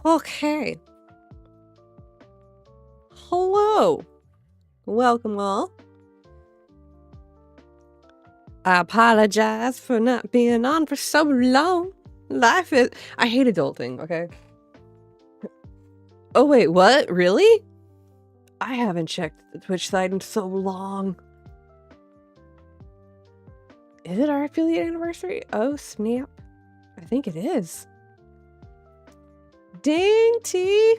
Okay. Hello. Welcome all. I apologize for not being on for so long. Life is... I hate adulting, okay? Oh wait, what? Really? I haven't checked the Twitch site in so long. Is it our affiliate anniversary? Oh snap. I think it is. Ding T!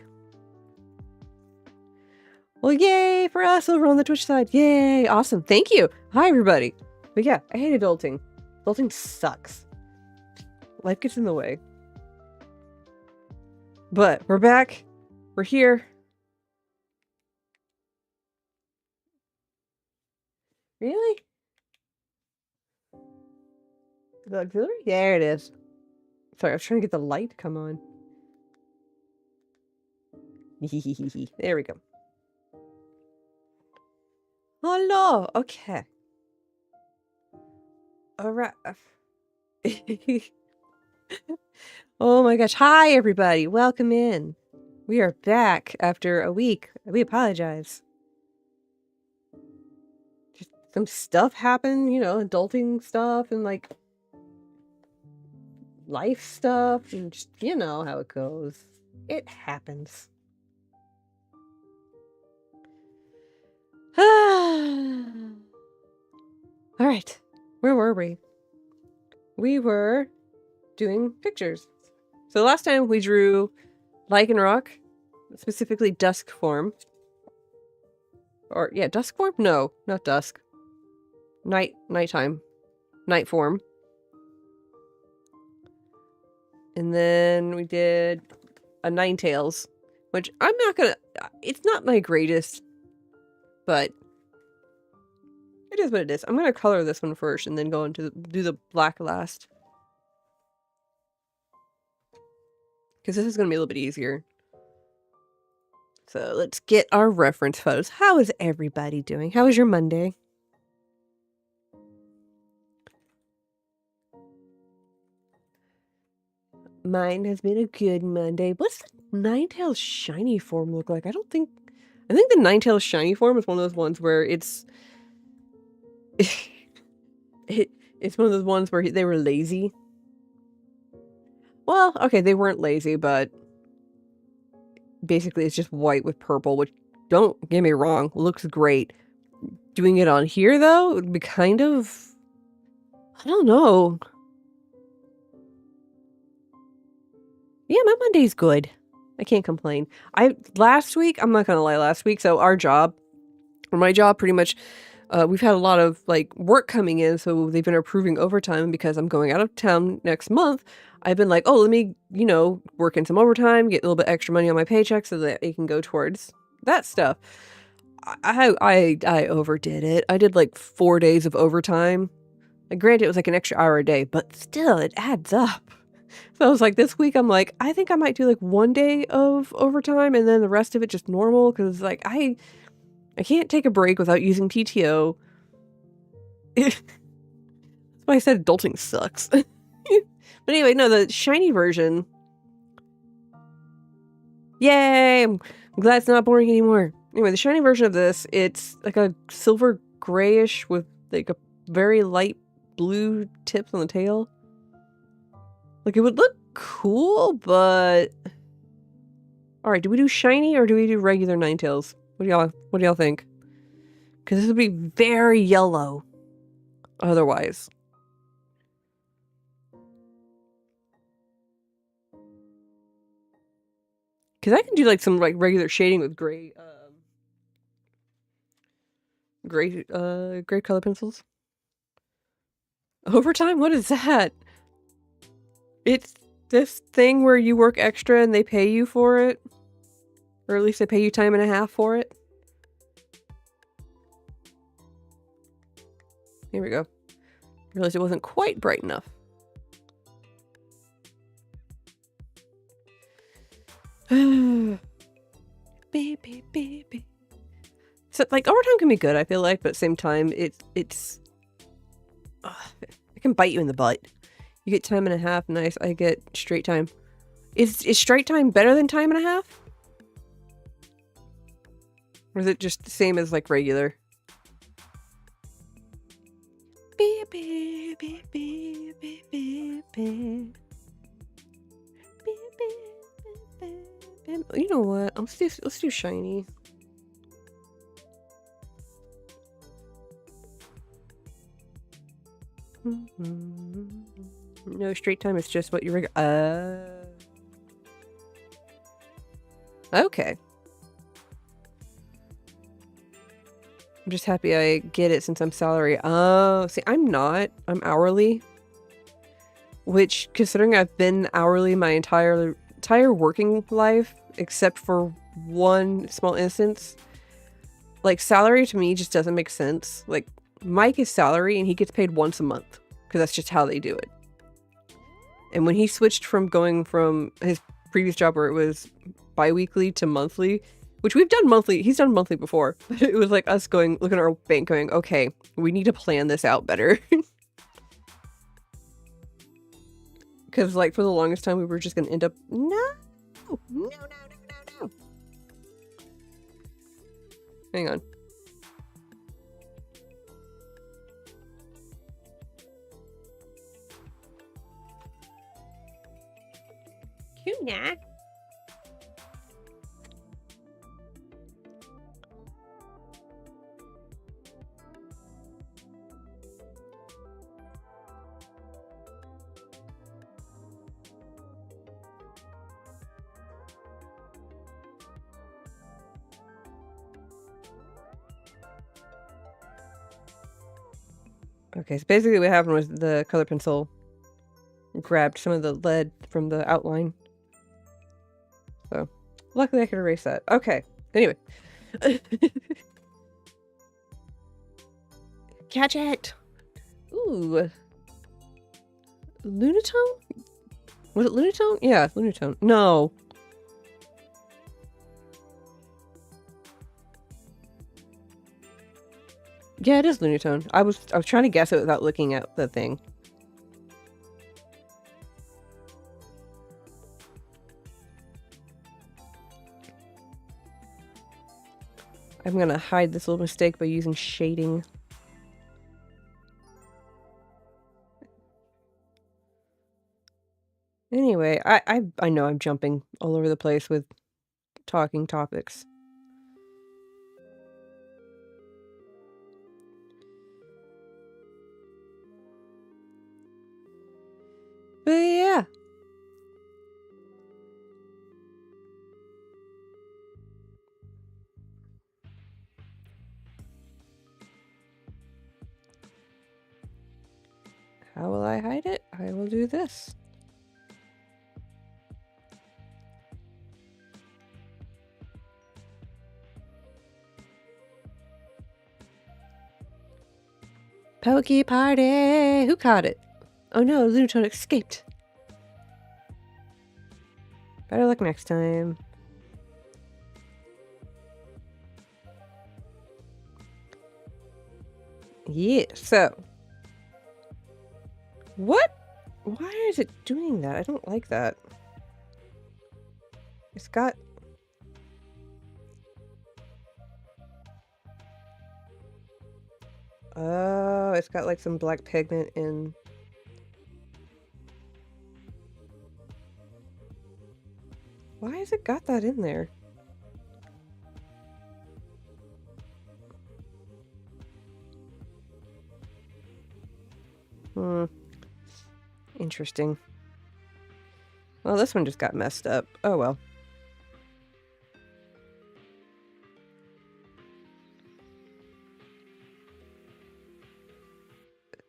Well, yay for us over on the Twitch side. Yay, awesome. Thank you. Hi, everybody. But yeah, I hate adulting. Adulting sucks. Life gets in the way. But we're back. We're here. Really? The auxiliary? There it is. Sorry, I was trying to get the light to come on. There we go. Hello. Okay. All right. Oh my gosh. Hi, everybody. Welcome in. We are back after a week. We apologize. Just some stuff happened, you know, adulting stuff and like life stuff and just, you know how it goes. It happens. All right. Where were we? We were doing pictures. So last time we drew lichen rock, specifically dusk form. Or yeah, dusk form? No, not dusk. Nighttime. Night form. And then we did a Ninetales, which I'm not gonna... It's not my greatest, but it is what it is. I'm gonna color this one first and then go into do the black last. Because this is gonna be a little bit easier. So let's get our reference photos. How is everybody doing? How was your Monday? Mine has been a good Monday. What's the Ninetales shiny form look like? I think the Ninetales shiny form is one of those ones where it's it's one of those ones where they were lazy. Well, okay, they weren't lazy, but basically it's just white with purple, which, don't get me wrong, looks great. Doing it on here, though, would be kind of... I don't know. Yeah, my Monday's good. I can't complain. Last week, I'm not gonna lie, last week, so our job, or my job pretty much, we've had a lot of, like, work coming in, so they've been approving overtime because I'm going out of town next month. I've been like, oh, let me, you know, work in some overtime, get a little bit extra money on my paycheck so that it can go towards that stuff. I overdid it. I did like 4 days of overtime. Like, granted, it was like an extra hour a day, but still, it adds up. So I was like, this week, I'm like, I think I might do like 1 day of overtime and then the rest of it just normal, because like I can't take a break without using PTO. That's why I said adulting sucks. But anyway, no, the shiny version. Yay! I'm glad it's not boring anymore. Anyway, the shiny version of this, it's like a silver grayish with like a very light blue tips on the tail. Like, it would look cool, but... Alright, do we do shiny or do we do regular Ninetales? What do y'all think? Because this would be very yellow otherwise. Because I can do like some like regular shading with gray color pencils. Overtime? What is that? It's this thing where you work extra and they pay you for it. Or at least they pay you time and a half for it. Here we go. Realized it wasn't quite bright enough. Baby. So like overtime can be good, I feel like, but at the same time it can bite you in the butt. You get time and a half. Nice. I get straight time. Is straight time better than time and a half? Or is it just the same as like regular? Beep, beep, beep, beep, beep, beep, beep. You know what? Let's do shiny. No, straight time is just what you okay. I'm just happy I get it since I'm salary. Oh, see, I'm not. I'm hourly. Which, considering I've been hourly my entire working life, except for one small instance, like, salary to me just doesn't make sense. Like, Mike is salary and he gets paid once a month because that's just how they do it. And when he switched from going from his previous job where it was bi-weekly to monthly, which we've done monthly, he's done monthly before, but it was like us looking at our bank going, okay, we need to plan this out better. Because, like, for the longest time, we were just going to end up, no. Hang on. Kuna. Okay, so basically what happened was the color pencil grabbed some of the lead from the outline. So, luckily I could erase that. Okay, anyway. Catch it! Ooh. Lunatone? Was it Lunatone? Yeah, Lunatone. No. Yeah, it is Lunatone. I was trying to guess it without looking at the thing. I'm gonna hide this little mistake by using shading. Anyway, I know I'm jumping all over the place with talking topics. But yeah. How will I hide it? I will do this. Pokey party! Who caught it? Oh no, Lunatone escaped. Better luck next time. Yeah, so. What? Why is it doing that? I don't like that. It's got... Oh, it's got like some black pigment in... Why has it got that in there? Interesting. Well, this one just got messed up. Oh well.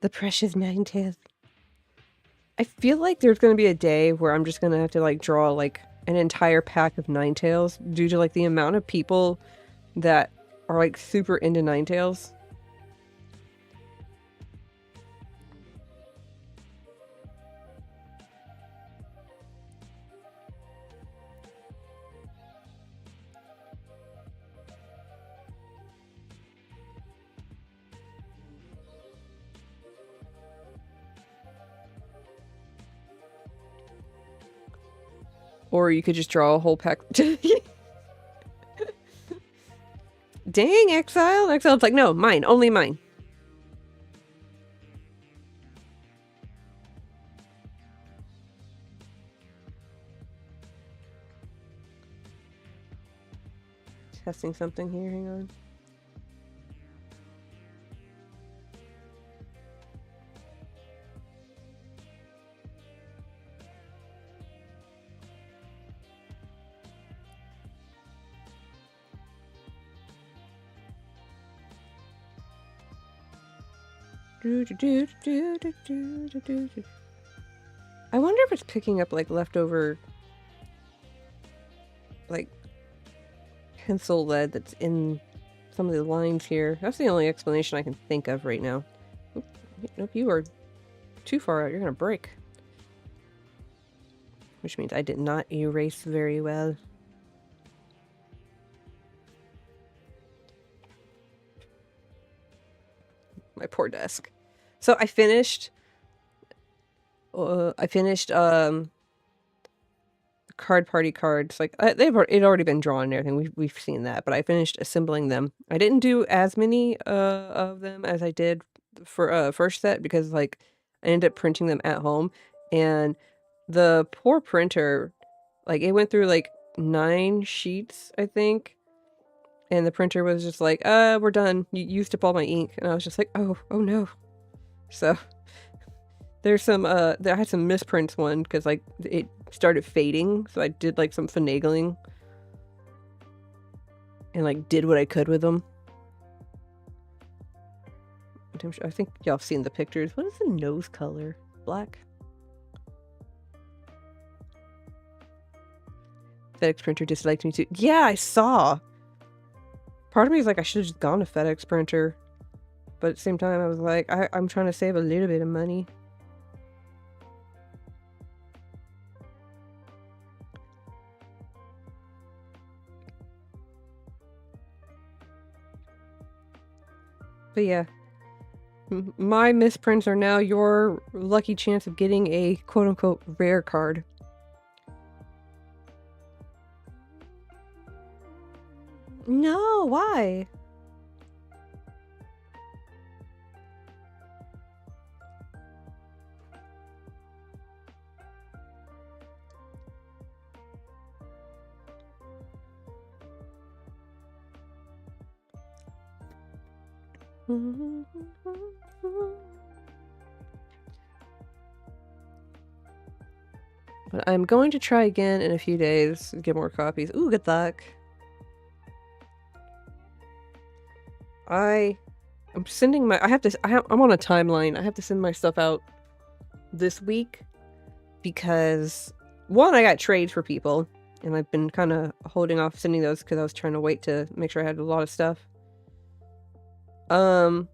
The precious Ninetales. I feel like there's going to be a day where I'm just going to have to like draw like an entire pack of Ninetales due to like the amount of people that are like super into Ninetales. Or you could just draw a whole pack. Dang, Exile. Exile's like, no, mine. Only mine. Testing something here. Hang on. I wonder if it's picking up like leftover like pencil lead that's in some of the lines here. That's the only explanation I can think of right now. Nope, you are too far out. You're gonna break. Which means I did not erase very well. My poor desk. So I finished card party cards. Like it already been drawn and everything. We've seen that, but I finished assembling them. I didn't do as many of them as I did for first set because like I ended up printing them at home, and the poor printer, like it went through like 9 sheets, I think. And the printer was just like, we're done. You used up all my ink. And I was just like, oh no. So there's some, I had some misprints one because like it started fading. So I did like some finagling and like did what I could with them. I think y'all have seen the pictures. What is the nose color? Black? FedEx printer disliked me too. Yeah, I saw. Part of me is like, I should have just gone to FedEx printer. But at the same time, I was like, I'm trying to save a little bit of money. But yeah. My misprints are now your lucky chance of getting a quote-unquote rare card. No, why? But I'm going to try again in a few days to get more copies. Ooh, good luck. I'm sending my, I'm on a timeline. I have to send my stuff out this week because one, I got trades for people and I've been kind of holding off sending those because I was trying to wait to make sure I had a lot of stuff. But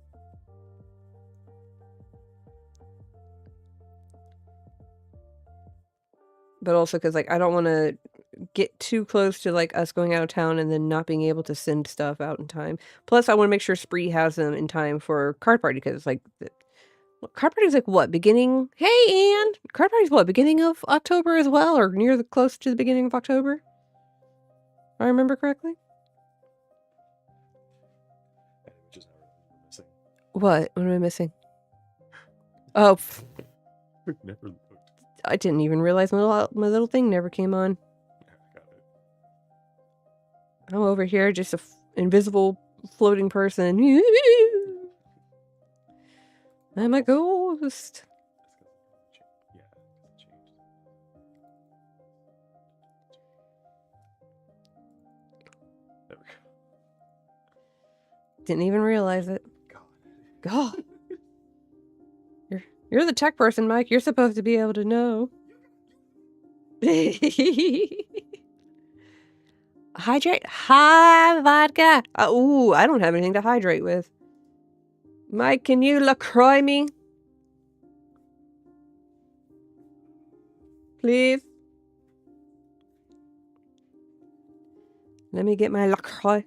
also because like I don't want to get too close to like us going out of town and then not being able to send stuff out in time. Plus, I want to make sure Spree has them in time for card party because like card party's like what, beginning? Hey, Anne, card party's what, beginning of October as well, or near the close to the beginning of October? If I remember correctly. What? What am I missing? Oh, Never looked. I didn't even realize my little thing never came on. Got it. I'm over here, just a invisible floating person. I'm a ghost. Yeah, it changed. There we go. Didn't even realize it. God. You're the tech person, Mike. You're supposed to be able to know. Hydrate? Hi, vodka. Ooh, I don't have anything to hydrate with. Mike, can you LaCroix me? Please? Let me get my LaCroix.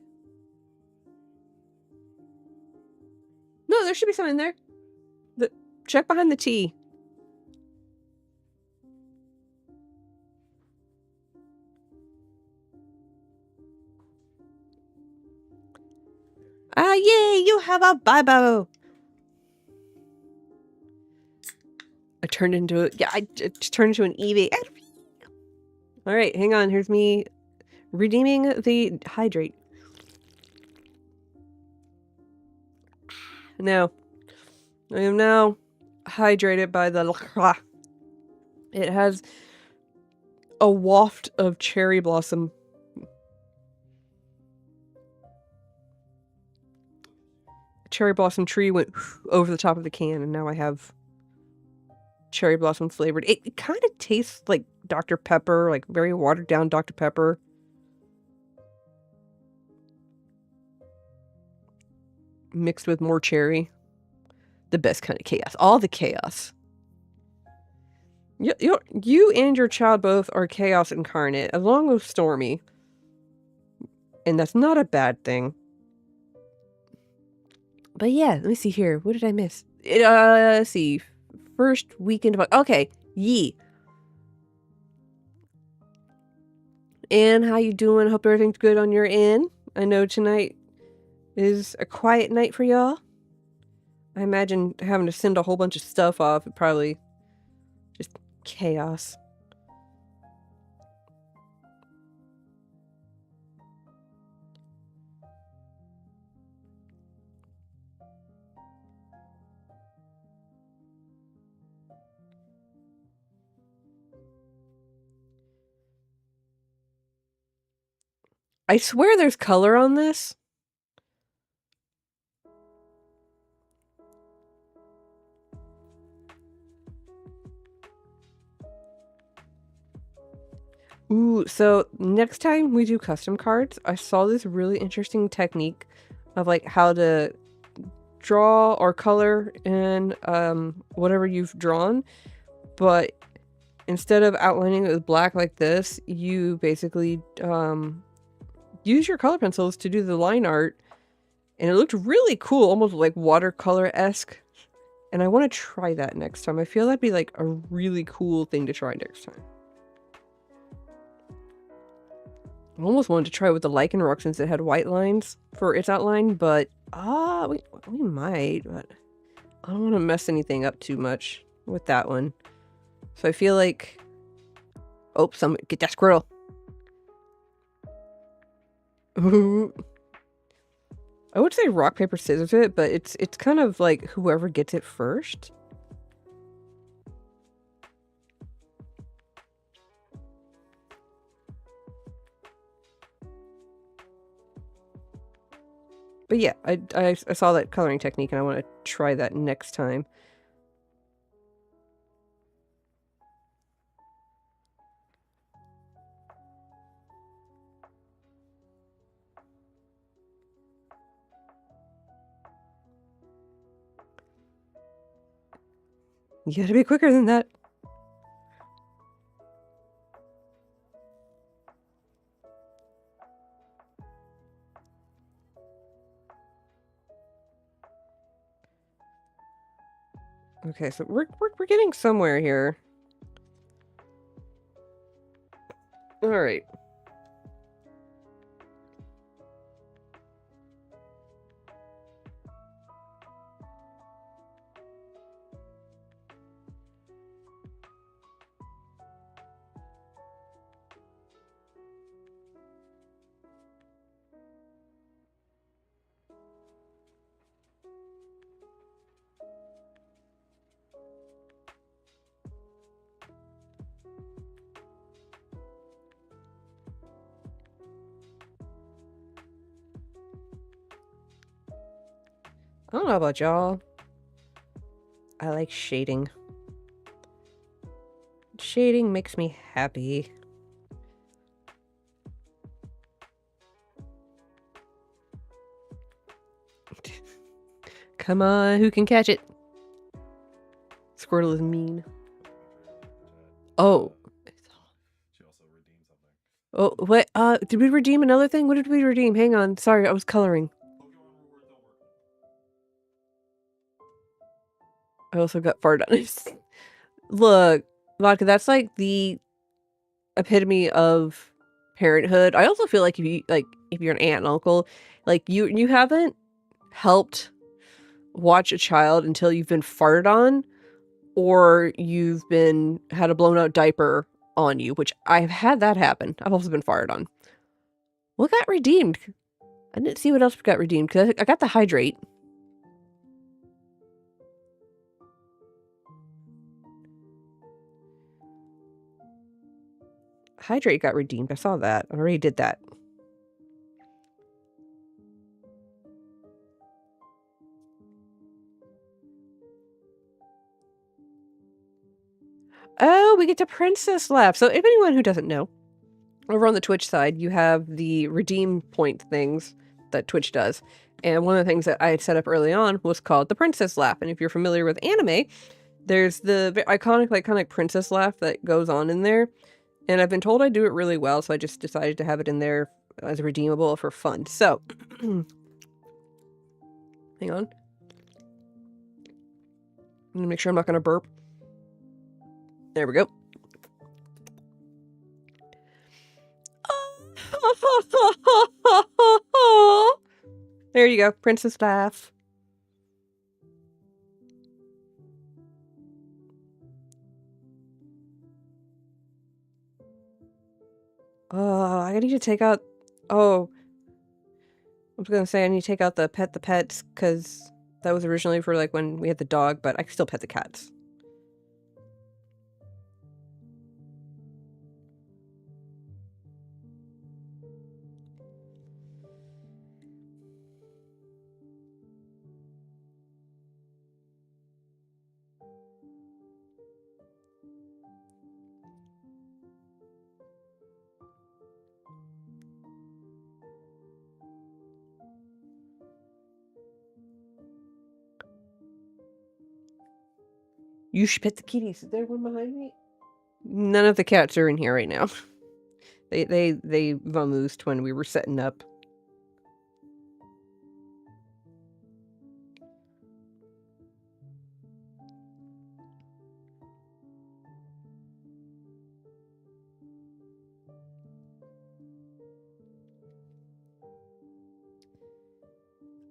No, there should be some in there. Check behind the tea. Yay, you have a Bibo! I turned into a... Yeah, I turned into an Eevee. Alright, hang on. Here's me redeeming the hydrate. Now, I am now hydrated by the... It has a waft of cherry blossom. Cherry blossom tree went over the top of the can, and now I have cherry blossom flavored. It kind of tastes like Dr. Pepper, like very watered down Dr. Pepper. Mixed with more cherry. The best kind of chaos. All the chaos. You and your child both are chaos incarnate, along with Stormy. And that's not a bad thing. But yeah, let me see here. What did I miss? Let's see. First weekend of... Okay, Yee. And how you doing? Hope everything's good on your end. I know tonight is a quiet night for y'all. I imagine having to send a whole bunch of stuff off. It probably just chaos. I swear there's color on this. Ooh, so next time we do custom cards, I saw this really interesting technique of like how to draw or color in whatever you've drawn, but instead of outlining it with black like this, you basically use your color pencils to do the line art, and it looked really cool, almost like watercolor-esque. And I want to try that next time. I feel that'd be like a really cool thing to try next time. I almost wanted to try it with the lichen rock since it had white lines for its outline, but we might, but I don't want to mess anything up too much with that one. So I feel like, oh, get that squirrel. Ooh. I would say rock, paper, scissors it, but it's kind of like whoever gets it first. But yeah, I saw that coloring technique and I want to try that next time. You gotta be quicker than that. Okay, so we're getting somewhere here. All right. I don't know about y'all. I like shading. Shading makes me happy. Come on, who can catch it? Squirtle is mean. Oh. She also redeemed something. Oh, what? Did we redeem another thing? What did we redeem? Hang on. Sorry, I was coloring. I also got fart on it. Look, Vodka, that's like the epitome of parenthood. I also feel like if you're an aunt and uncle, like you haven't helped watch a child until you've been farted on, or you've had a blown out diaper on you, which I've had that happen. I've also been farted on. What got redeemed? I didn't see what else got redeemed because I got the hydrate. Hydrate got redeemed. I saw that. I already did that. Oh, we get to Princess Laugh. So if anyone who doesn't know, over on the Twitch side, you have the redeem point things that Twitch does. And one of the things that I had set up early on was called the Princess Laugh. And if you're familiar with anime, there's the iconic, like, kind of like princess laugh that goes on in there. And I've been told I do it really well, so I just decided to have it in there as redeemable for fun. So, hang on. I'm gonna make sure I'm not gonna burp. There we go. There you go, princess laugh. I need to take out... Oh. I was gonna say I need to take out the pets, because that was originally for, like, when we had the dog, but I can still pet the cats. You should pet the kitties. Is there one behind me? None of the cats are in here right now. They vamoosed when we were setting up.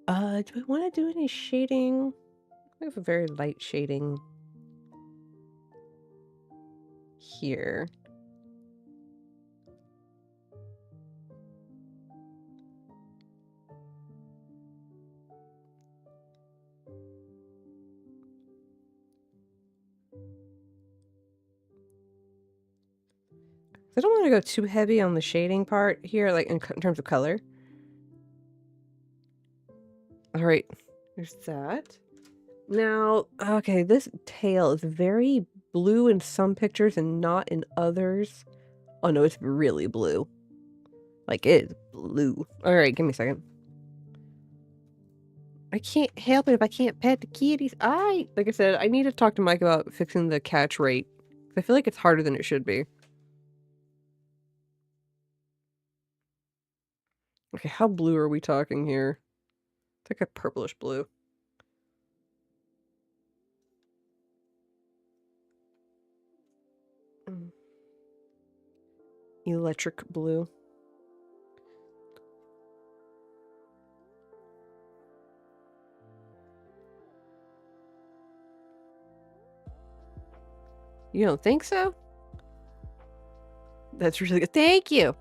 Do I want to do any shading? I have a very light shading here. I don't want to go too heavy on the shading part here, like in terms of color. All right, there's that. Now, okay, this tail is very blue in some pictures and not in others. Oh no, it's really blue. Like, it is blue. All right, give me a second. I can't help it if I can't pet the kitties. Like I said, I need to talk to Mike about fixing the catch rate. I feel like it's harder than it should be. Okay, how blue are we talking here? It's like a purplish blue. Electric blue. You don't think so? That's really good. Thank you.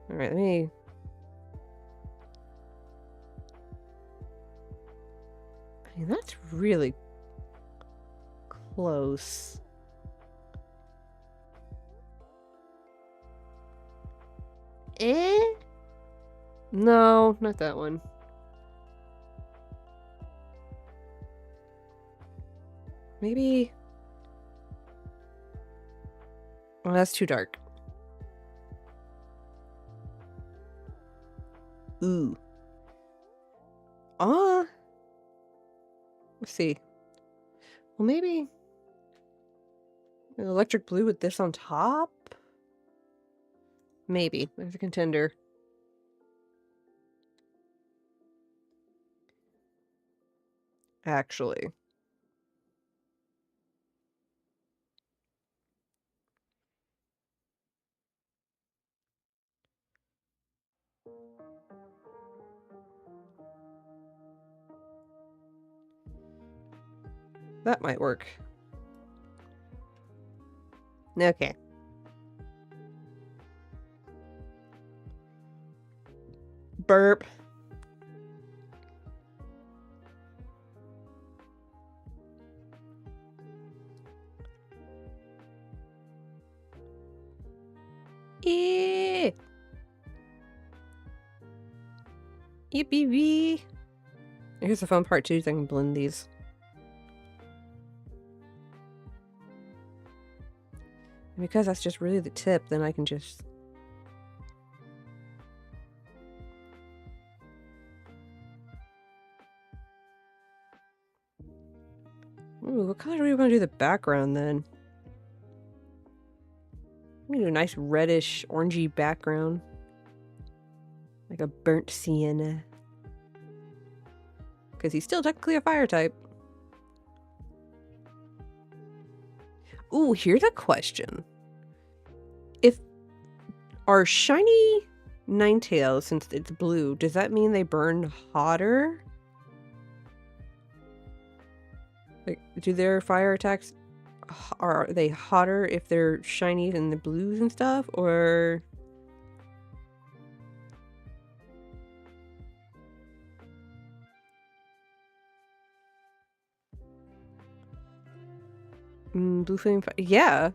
All right, let me... I mean, that's really close. No, not that one. Maybe... Oh, that's too dark. Ooh. Let's see. Well, maybe... an electric blue with this on top? Maybe. There's a contender. Actually. That might work. Okay. Burp. Yeah. Yippee. Here's the fun part too, so I can blend these. And because that's just really the tip, then I can just... Ooh, what color do we want to do the background then? I'm gonna do a nice reddish, orangey background. Like a burnt sienna. Because he's still technically a fire type. Ooh, here's a question. If our shiny Ninetales, since it's blue, does that mean they burn hotter? Like, do their fire attacks, are they hotter if they're shiny and the blues and stuff, or... Blue flame fire? Yeah.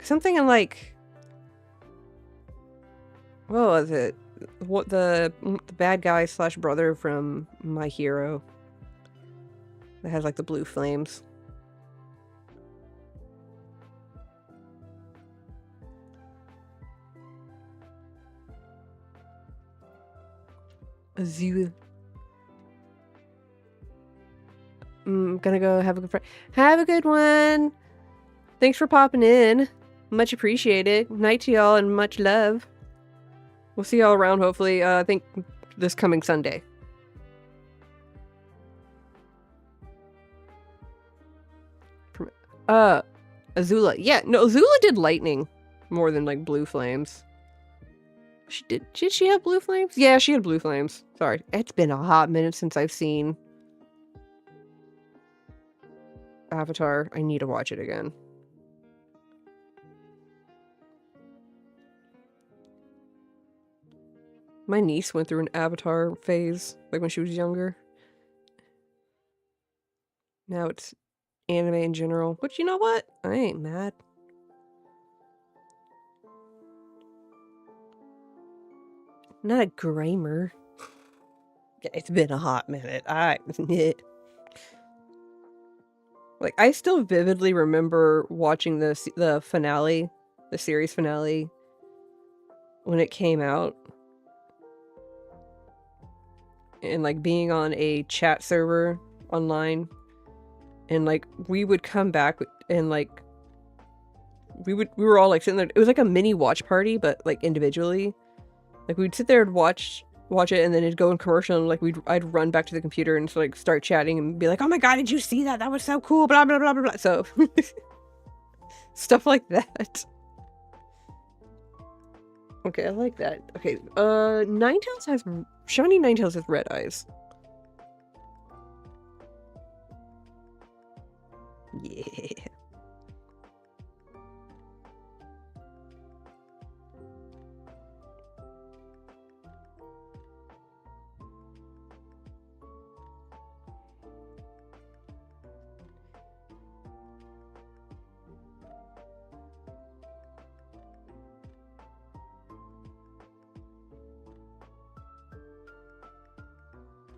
Something in like... What was it? What the bad guy / brother from My Hero that has like the blue flames. Azul. Gonna go have a good have a good one. Thanks for popping in. Much appreciated. Night to y'all and much love. We'll see y'all around hopefully. I think this coming Sunday. Azula. Yeah, no, Azula did lightning more than like blue flames. Did she have blue flames? Yeah, she had blue flames. Sorry. It's been a hot minute since I've seen Avatar. I need to watch it again. My niece went through an Avatar phase, like when she was younger. Now it's anime in general. But you know what? I ain't mad. Not a grammar. Yeah, it's been a hot minute. Like, I still vividly remember watching the finale, the series finale, when it came out. And, like, being on a chat server online. And, like, we would come back and, like, we were all, like, sitting there. It was like a mini watch party, but, like, individually. Like, we'd sit there and watch it, and then it'd go in commercial, and, like, I'd run back to the computer and, like, start chatting and be like, oh my god, did you see that? That was so cool, blah, blah, blah, blah, blah. So, stuff like that. Okay, I like that. Okay, Shiny Ninetales has red eyes. Yeah.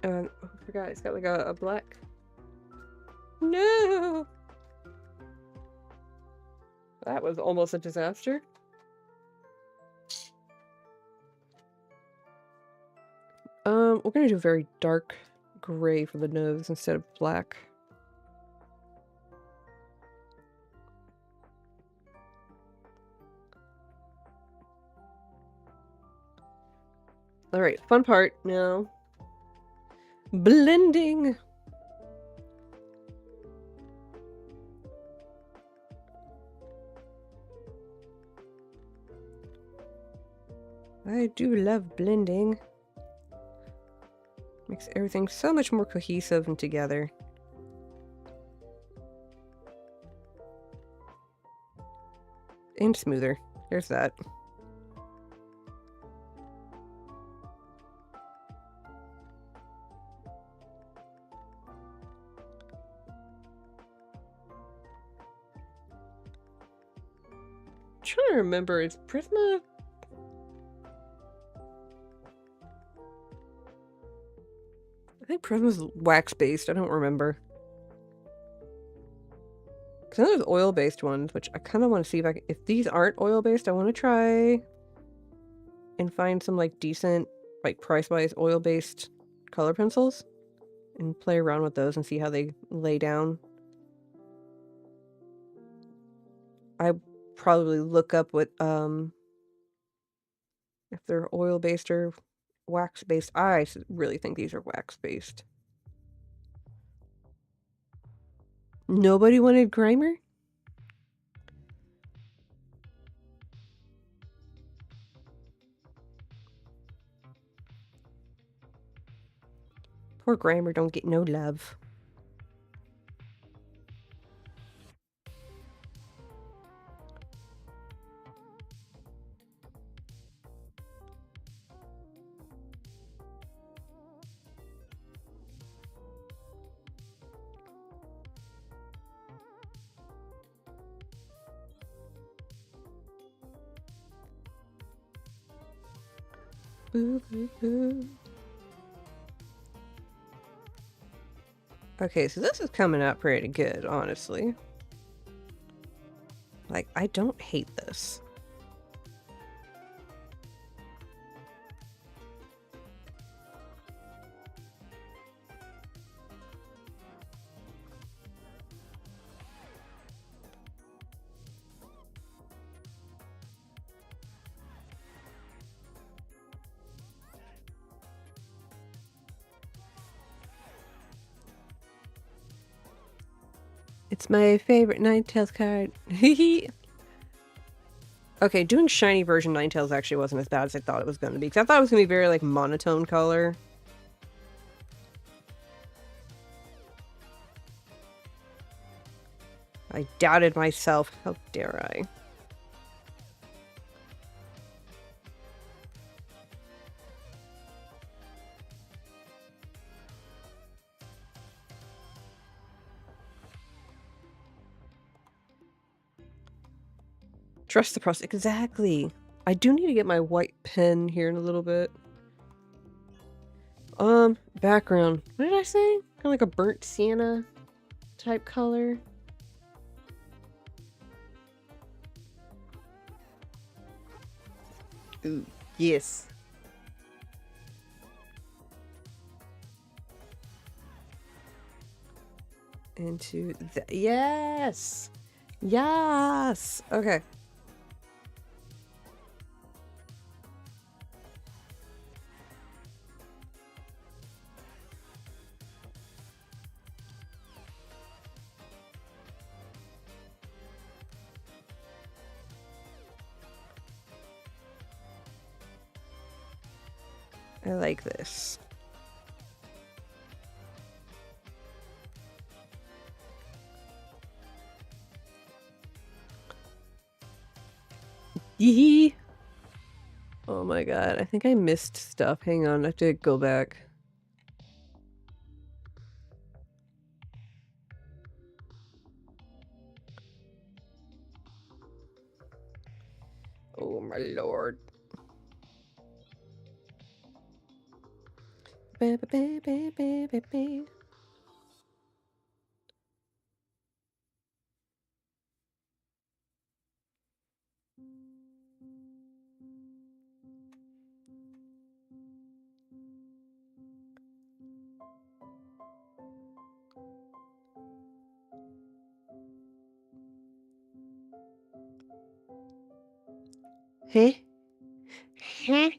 I forgot, it's got like a black... No! That was almost a disaster. We're gonna do a very dark gray for the nose instead of black. Alright, fun part now. Blending! I do love blending. Makes everything so much more cohesive and together. And smoother. There's that. Trying to remember, is Prisma... I think Prisma's wax-based, I don't remember. Because I know there's oil-based ones, which I kind of want to see if I can... If these aren't oil-based, I want to try and find some, like, decent, like, price-wise oil-based color pencils. And play around with those and see how they lay down. I probably look up what, if they're oil-based or wax-based. I really think these are wax-based. Nobody wanted Grimer? Poor Grimer don't get no love. Boo, boo, boo. Okay, so this is coming out pretty good, honestly. Like, I don't hate this. It's my favorite Ninetales card. Okay, doing shiny version Ninetales actually wasn't as bad as I thought it was going to be. Because I thought it was going to be very, like, monotone color. I doubted myself. How dare I? Trust the process. Exactly. I do need to get my white pen here in a little bit. Background. What did I say? Kind of like a burnt sienna type color. Ooh, yes. Into the... Yes! Yes! Okay. I like this. Yee! Oh my god, I think I missed stuff. Hang on, I have to go back. Oh my lord. Ba, ba, ba, ba, ba, ba, ba. Huh? Huh?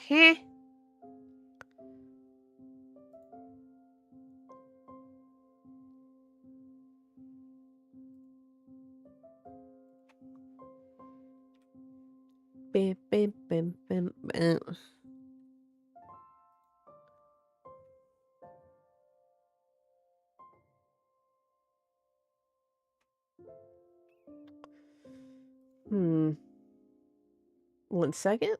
Huh? Bam, bam, bam, bam. Eh. Hmm. 1 second.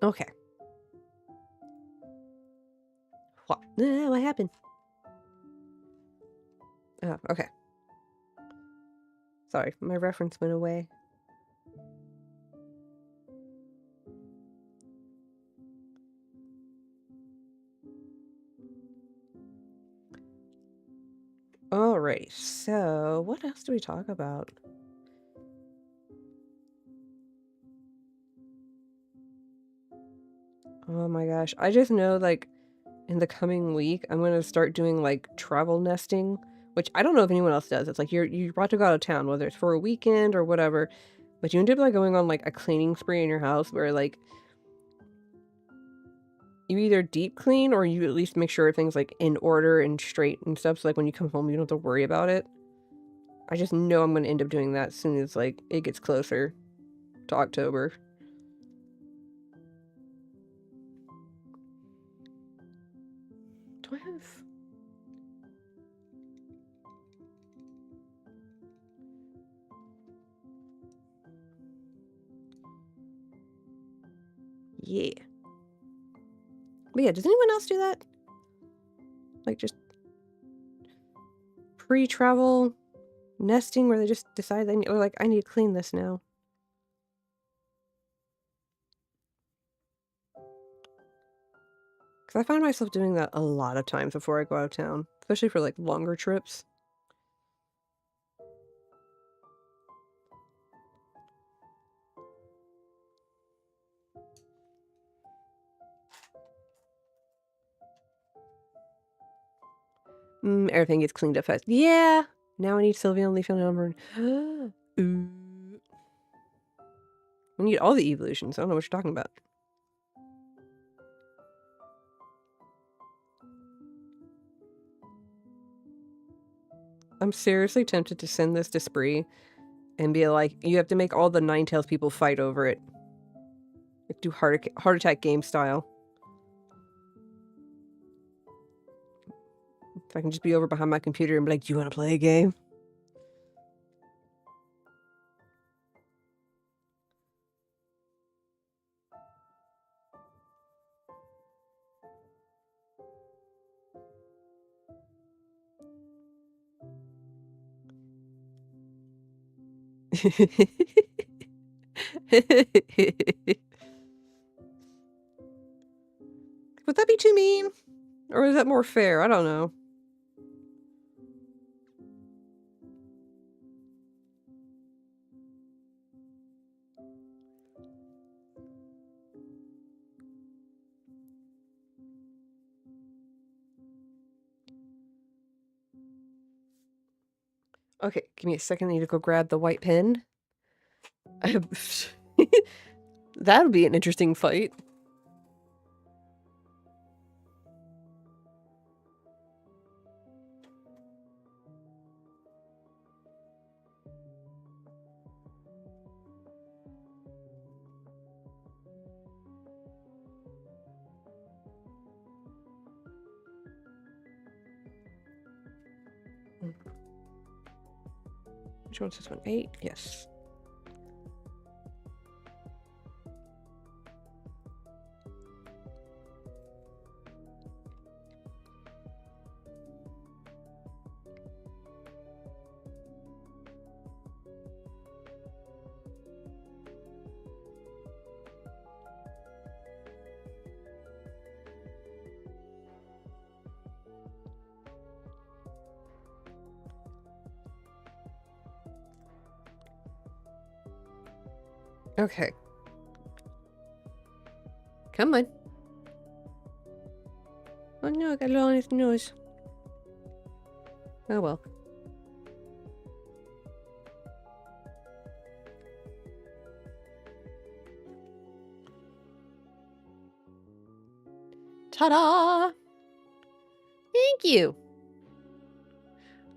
Okay. What happened? Oh, okay. Sorry, my reference went away. Alrighty, so what else do we talk about? Oh my gosh, I just know, like, in the coming week, I'm gonna start doing, like, travel nesting, which I don't know if anyone else does. It's like you're about to go out of town, whether it's for a weekend or whatever, but you end up, like, going on, like, a cleaning spree in your house where, like, you either deep clean or you at least make sure everything's, like, in order and straight and stuff, so, like, when you come home, you don't have to worry about it. I just know I'm gonna end up doing that as soon as, like, it gets closer to October. Do I have... Yeah. But yeah, does anyone else do that? Like, just pre-travel nesting where they just decide they need, or like, I need to clean this now. Because I find myself doing that a lot of times before I go out of town, especially for like longer trips. Everything gets cleaned up fast. Yeah. Now I need Sylveon Leaf number. Ooh. We need all the evolutions. I don't know what you're talking about. I'm seriously tempted to send this to Spree and be like, you have to make all the Ninetales people fight over it. Like, do heart attack game style. If I can just be over behind my computer and be like, do you want to play a game? Would that be too mean? Or is that more fair? I don't know. Okay, give me a second. I need to go grab the white pen. That'll be an interesting fight. Which one's this one? 8? Yes. Okay. Come on. Oh no, I got it all on his nose. Oh well. Ta-da! Thank you.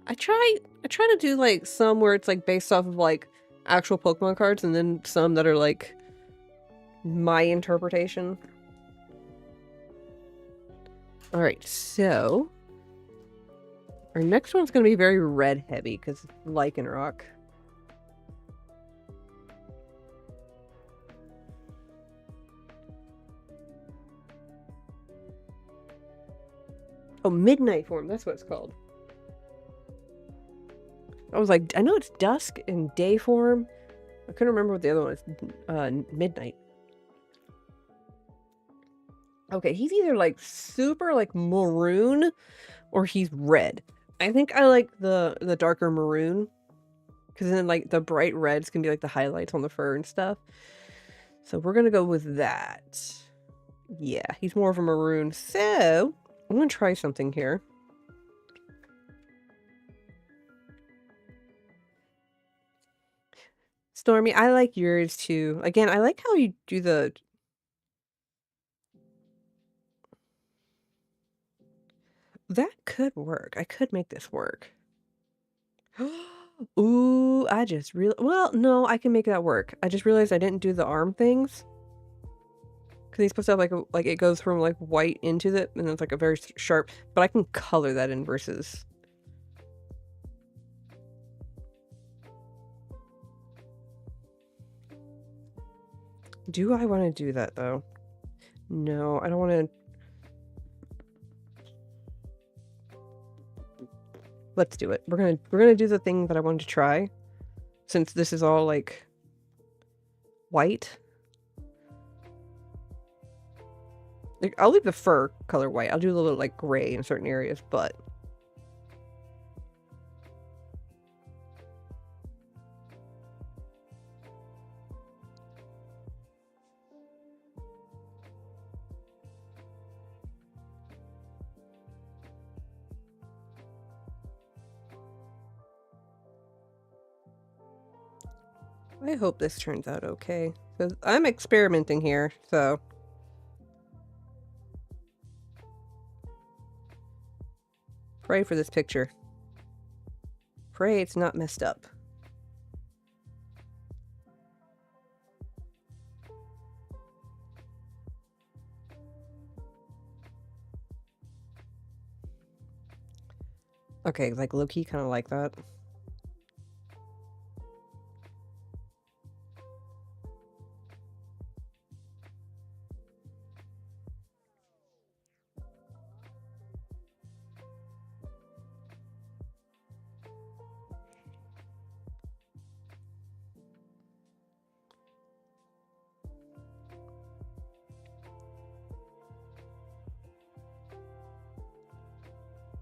I try to do like some where it's like based off of like actual Pokemon cards, and then some that are like my interpretation. Alright, so our next one's gonna be very red heavy because Lycanroc. Oh, Midnight form, that's what it's called. I was like, I know it's dusk and day form. I couldn't remember what the other one is. Midnight. Okay, he's either like super like maroon or he's red. I think I like the darker maroon because then like the bright reds can be like the highlights on the fur and stuff. So we're gonna go with that. Yeah, he's more of a maroon. So I'm gonna try something here. Stormy, I like yours too. Again, I like how you do the... That could work. I could make this work. Ooh, I just realized... Well, no, I can make that work. I just realized I didn't do the arm things. Because he's supposed to have like it goes from like white into the... And it's like a very sharp... But I can color that in versus... Do I want to do that though? No, I don't want to... Let's do it. We're gonna do the thing that I wanted to try. Since this is all like white. Like, I'll leave the fur color white. I'll do a little like gray in certain areas, but I hope this turns out okay. Because I'm experimenting here, so... Pray for this picture. Pray it's not messed up. Okay, like low-key kind of like that.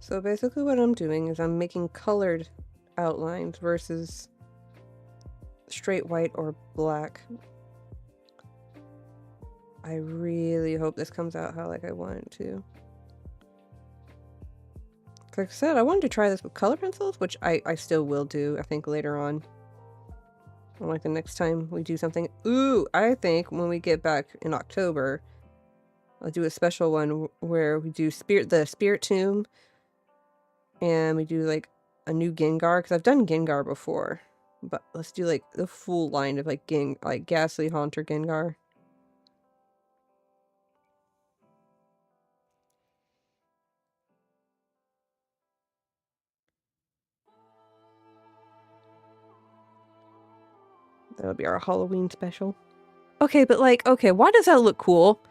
So basically what I'm doing is I'm making colored outlines versus straight white or black. I really hope this comes out how like I want it to. Like I said, I wanted to try this with color pencils, which I still will do, I think, later on. Like the next time we do something. Ooh, I think when we get back in October, I'll do a special one where we do the Spirit Tomb. And we do like a new Gengar, because I've done Gengar before. But let's do like the full line of like Ghastly, Haunter, Gengar. That'll be our Halloween special. Okay, but like, okay, why does that look cool?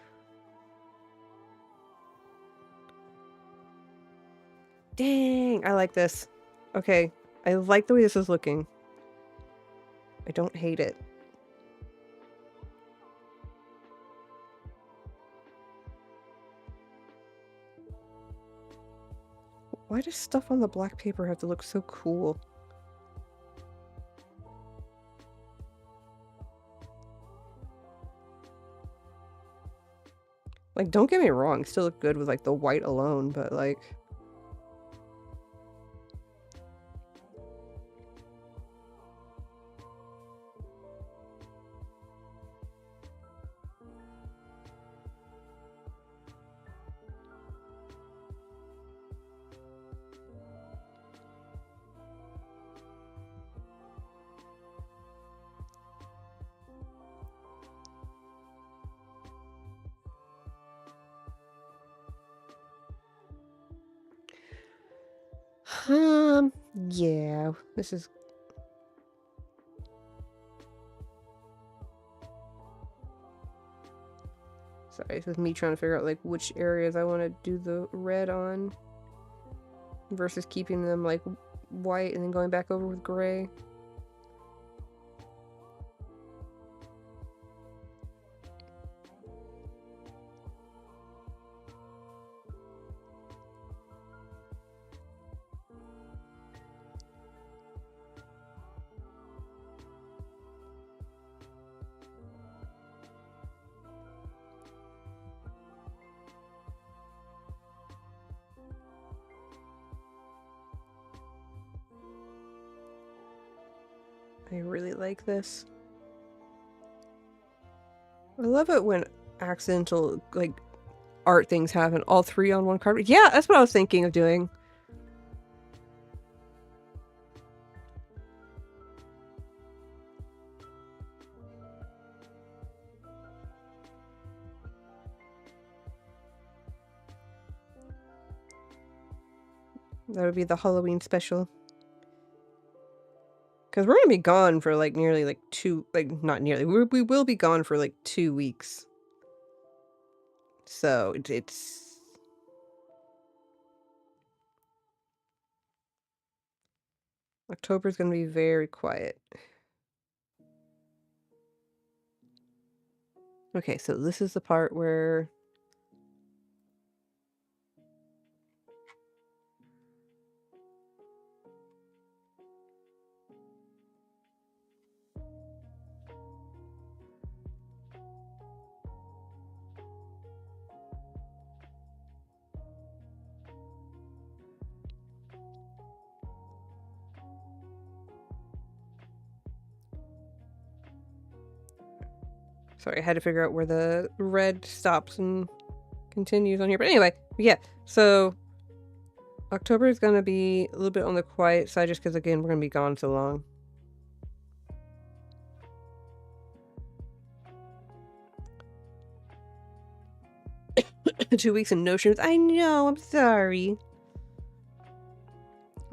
Dang, I like this. Okay, I like the way this is looking. I don't hate it. Why does stuff on the black paper have to look so cool? Like, don't get me wrong, it still look good with, like, the white alone, but, like... Yeah, this is... Sorry, this is me trying to figure out, like, which areas I want to do the red on versus keeping them, like, white and then going back over with gray. I really like this. I love it when accidental, like, art things happen. All three on one card. Yeah, that's what I was thinking of doing. That would be the Halloween special. Because we're gonna be gone for, like, nearly, like, not nearly. We will be gone for, like, 2 weeks. So, it's... October's gonna be very quiet. Okay, so this is the part where... Sorry, I had to figure out where the red stops and continues on here. But anyway, yeah, so October is going to be a little bit on the quiet side just because, again, we're going to be gone so long. Two weeks and no streams. I know, I'm sorry.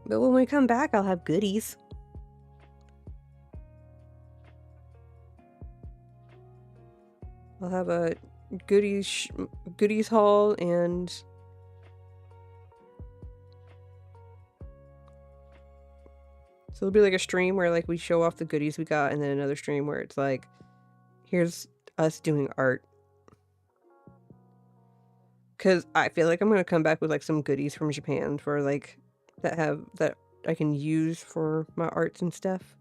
But when we come back, I'll have goodies. I'll have a goodies haul, and so it'll be like a stream where, like, we show off the goodies we got, and then another stream where it's like, here's us doing art. Because I feel like I'm gonna come back with, like, some goodies from Japan for, like, that I can use for my arts and stuff.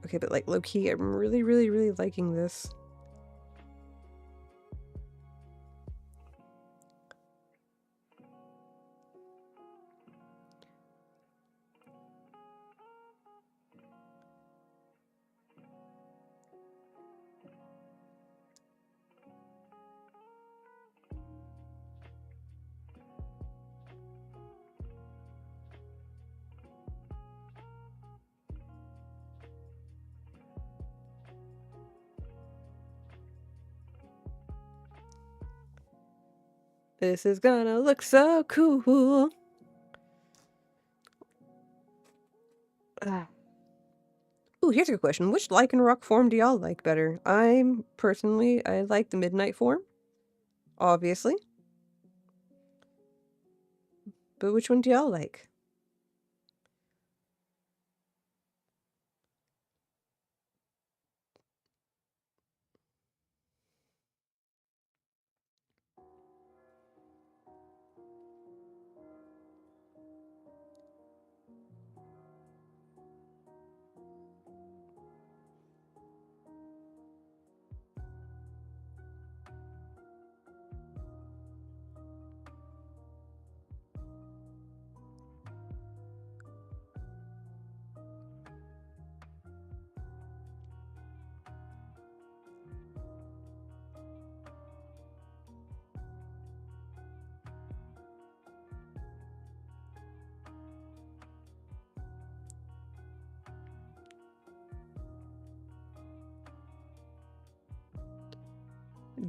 Okay, but, like, low-key, I'm really, really, really liking this. This is gonna look so cool. Ah. Ooh, here's a good question. Which lichen rock form do y'all like better? I like the midnight form, obviously. But which one do y'all like?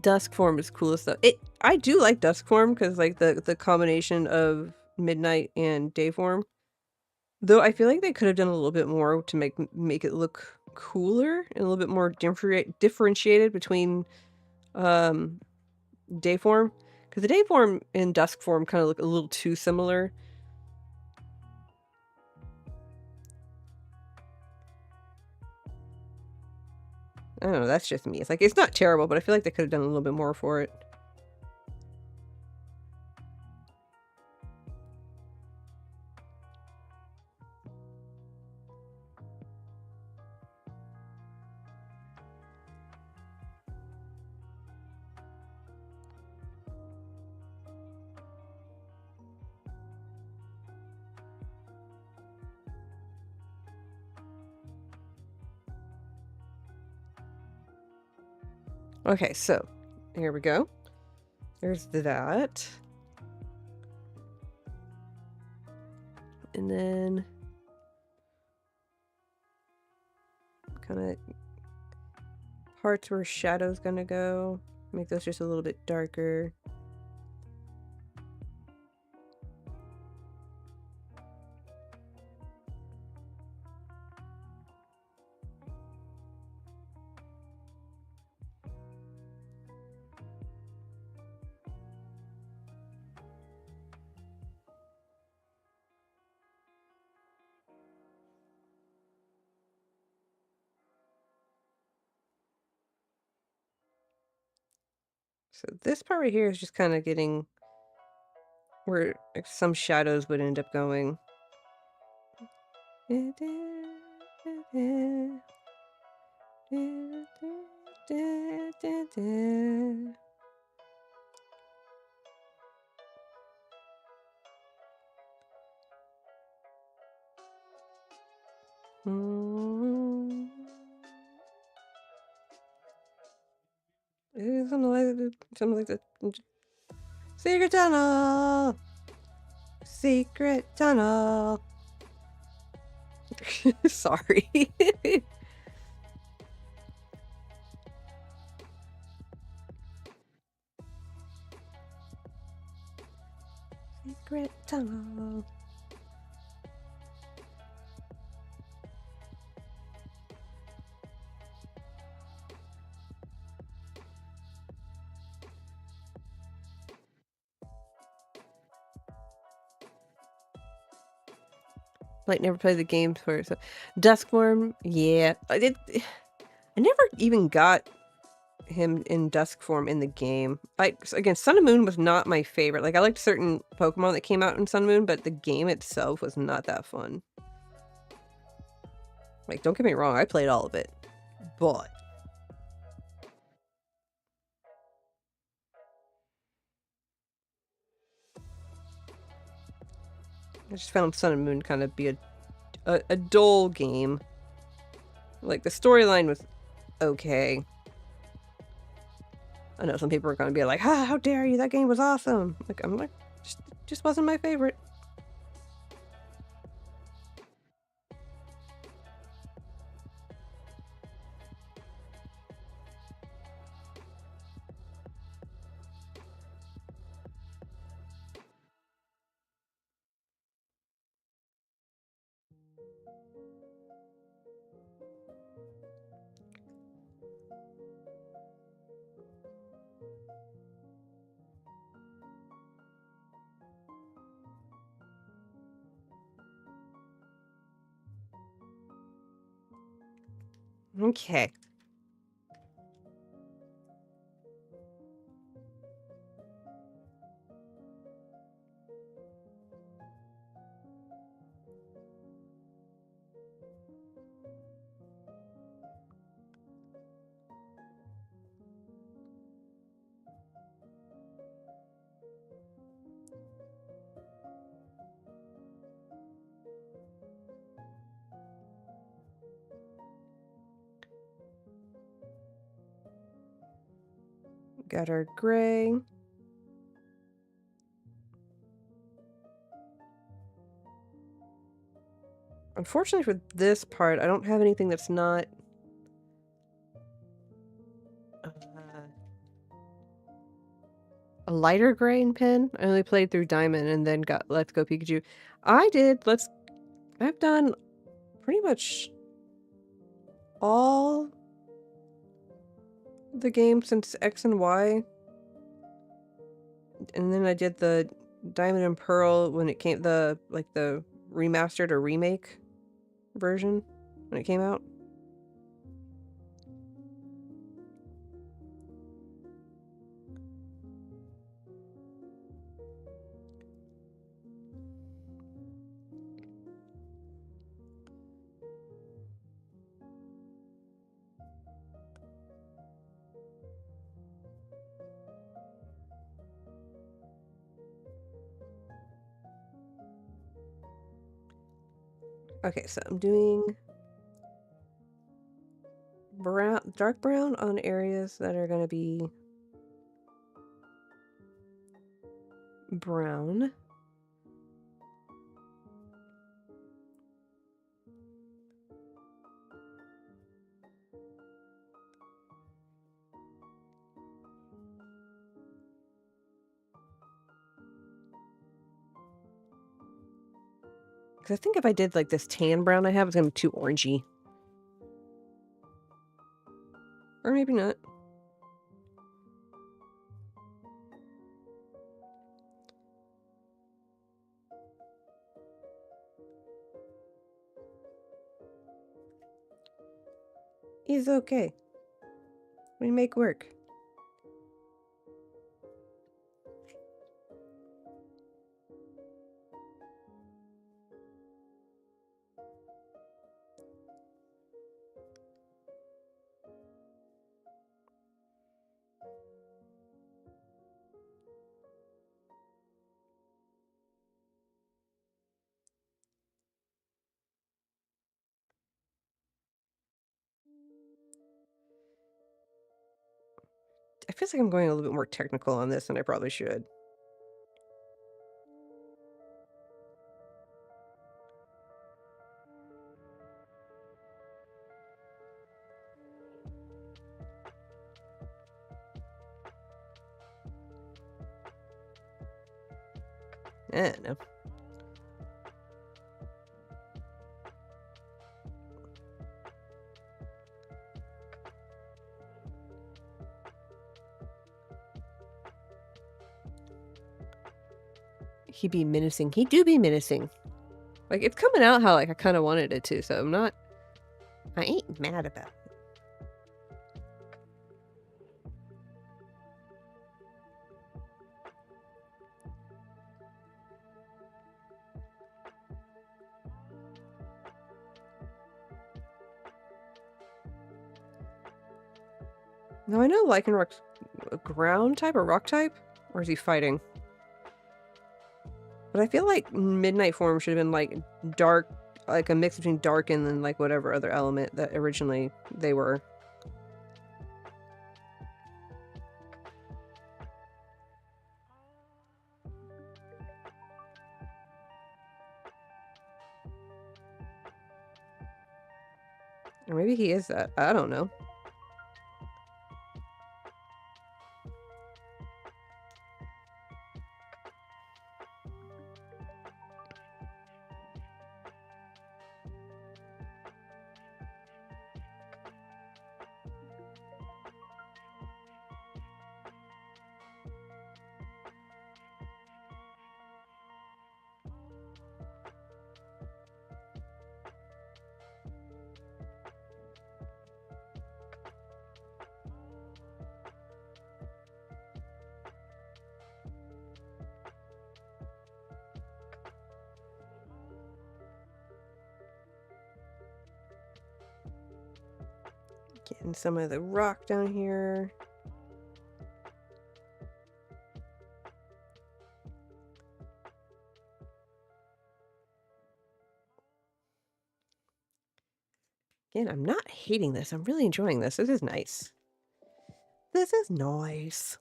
Dusk form is coolest though. I do like dusk form because like the combination of midnight and day form. Though I feel like they could have done a little bit more to make it look cooler and a little bit more differentiated between day form, because the day form and dusk form kind of look a little too similar. I don't know, that's just me. It's like, it's not terrible, but I feel like they could have done a little bit more for it. Okay, so here we go. There's that. And then kind of parts where shadow's gonna go. Make those just a little bit darker. So this part right here is just kind of getting where some shadows would end up going. Something like that. Secret tunnel! Secret tunnel! Sorry. Secret tunnel. Like, never played the game for so Duskworm, yeah. I never even got him in dusk form in the game. Again, Sun and Moon was not my favorite. Like, I liked certain Pokemon that came out in Sun and Moon, but the game itself was not that fun. Like, don't get me wrong, I played all of it, but I just found Sun and Moon kind of be a dull game. Like, the storyline was okay. I know some people are going to be like, ah, how dare you, that game was awesome. Like, I'm like, just wasn't my favorite. Okay. Got our gray. Unfortunately for this part, I don't have anything that's not a lighter gray in pen. I only played through Diamond and then got Let's Go Pikachu. I've done pretty much all the games since X and Y. And then I did the Diamond and Pearl when it came, the remastered or remake version when it came out. Okay, so I'm doing brown, dark brown on areas that are going to be brown. Because I think if I did like this tan brown I have, it's going to be too orangey. Or maybe not. He's okay. We make work. I feel like I'm going a little bit more technical on this than I probably should. I don't know. He be menacing. He do be menacing. Like, it's coming out how, like, I kind of wanted it to, so I ain't mad about it. Now, I know Lycanroc's a ground type or rock type, or is he fighting? But I feel like Midnight form should have been, like, dark, like a mix between dark and then, like, whatever other element that originally they were. Or maybe he is that. I don't know. Getting some of the rock down here. Again, I'm not hating this. I'm really enjoying this. This is nice. This is nice.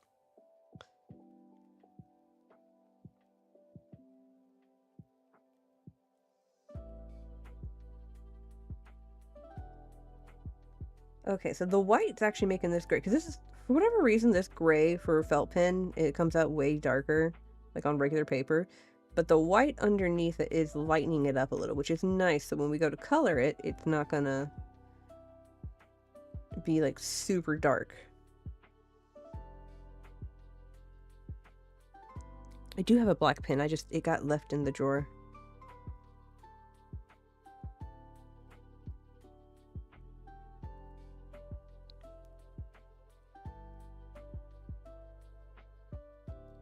Okay, so the white's actually making this gray, because this is, for whatever reason, this gray for felt pen, it comes out way darker, like on regular paper, but the white underneath it is lightening it up a little, which is nice, so when we go to color it, it's not gonna be like super dark. I do have a black pen, it got left in the drawer.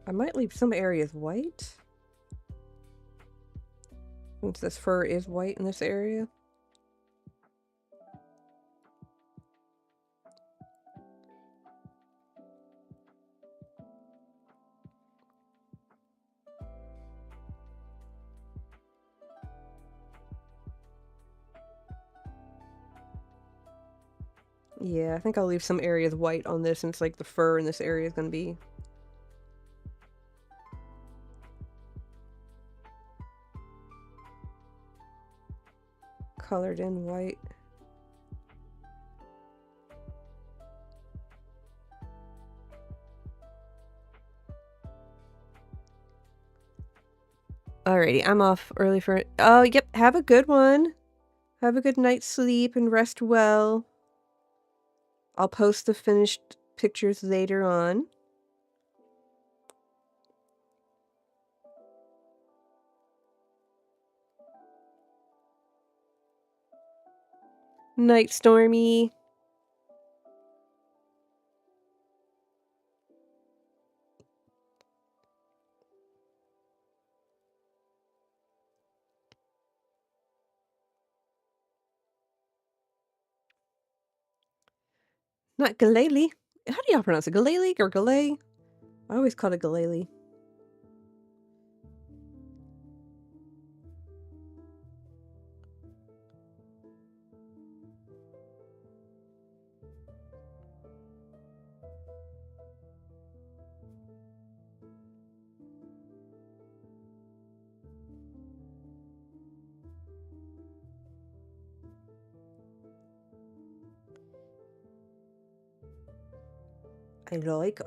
I might leave some areas white, since this fur is white in this area. Yeah, I think I'll leave some areas white on this, since like the fur in this area is going to be colored in white. Alrighty, I'm off early for it. Oh, yep, have a good one. Have a good night's sleep and rest well. I'll post the finished pictures later on. Night, Stormy. Not Galele. How do y'all pronounce it? Galele or Galay? I always call it Galele.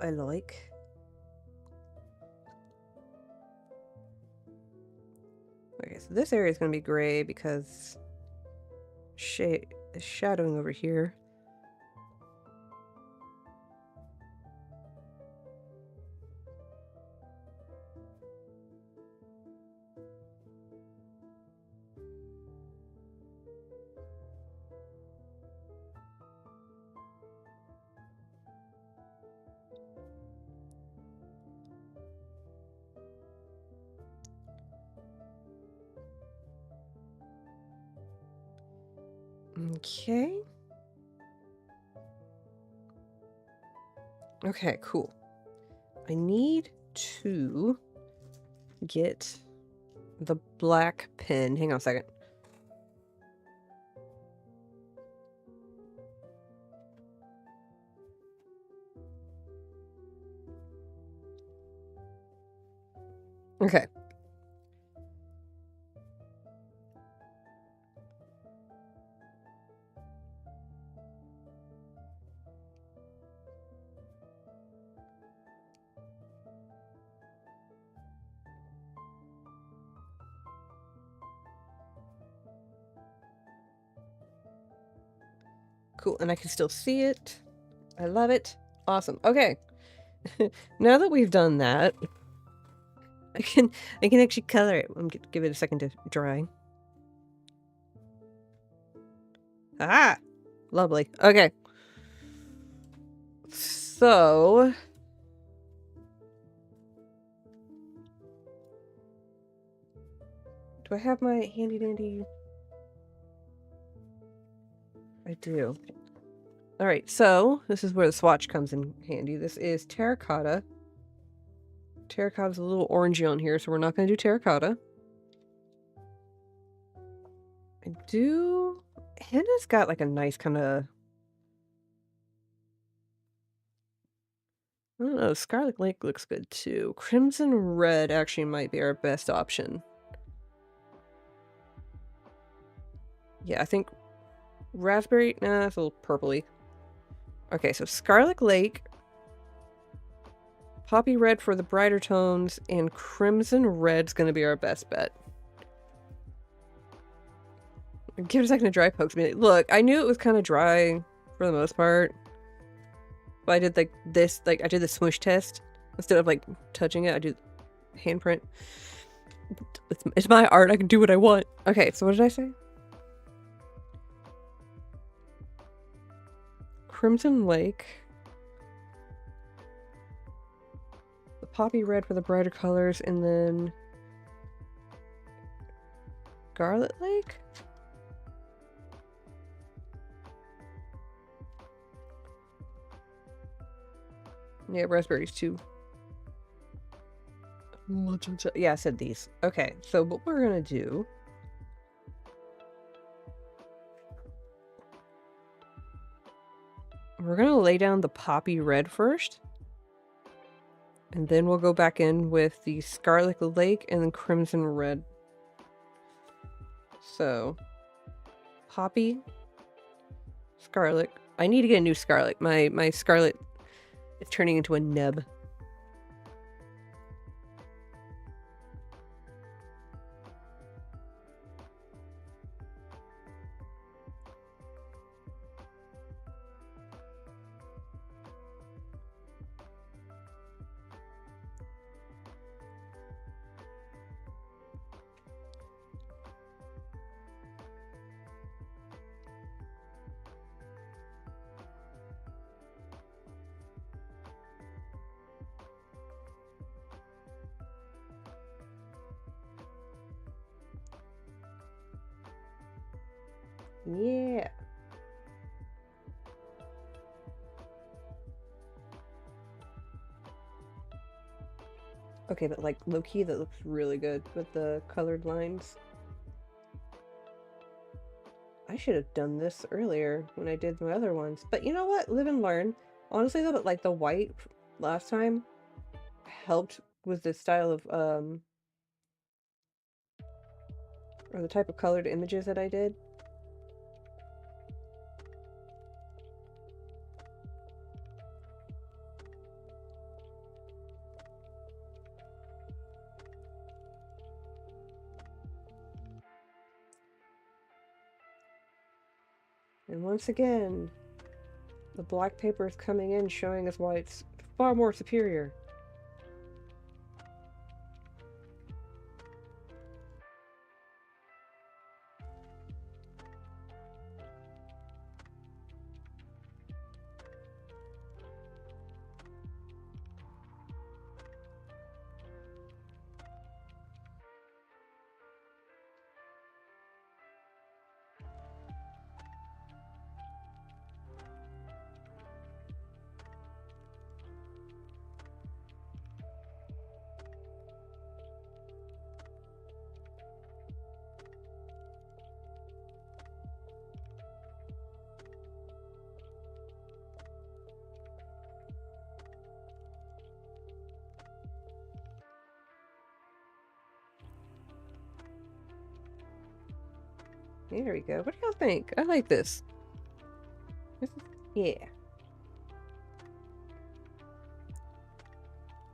I like. Okay, so this area is going to be gray because the shadowing over here. Okay. Okay, cool. I need to get the black pen. Hang on a second. Okay. Cool, and I can still see it. I love it. Awesome. Okay. Now that we've done that, I can actually color it. I'm gonna give it a second to dry. Ah! Lovely. Okay. So do I have my handy dandy? I do. All right, so this is where the swatch comes in handy. This is terracotta. Terracotta's a little orangey on here, so we're not going to do terracotta. Henna's got like a nice kind of, I don't know, Scarlet Lake looks good too. Crimson Red actually might be our best option. Yeah, I think Raspberry, nah, it's a little purpley. Okay, so Scarlet Lake, Poppy Red for the brighter tones, and Crimson Red's gonna be our best bet. Give it a second to dry pokes me. Look, I knew it was kind of dry for the most part. But I did like this, I did the smoosh test. Instead of like touching it, I do handprint. It's my art, I can do what I want. Okay, so what did I say? Crimson Lake. The Poppy Red for the brighter colors, and then Scarlet Lake? Yeah, raspberries too. Yeah, I said these. Okay, so what we're gonna do... We're gonna lay down the Poppy Red first. And then we'll go back in with the Scarlet Lake and then Crimson Red. So... Poppy... Scarlet. I need to get a new Scarlet. My Scarlet is turning into a neb. Yeah. Okay, but like low-key that looks really good with the colored lines. I should have done this earlier when I did my other ones. But you know what? Live and learn. Honestly though, but like the white last time helped with the style of or the type of colored images that I did. And once again, the black paper is coming in showing us why it's far more superior. There we go. What do y'all think? I like this. Yeah.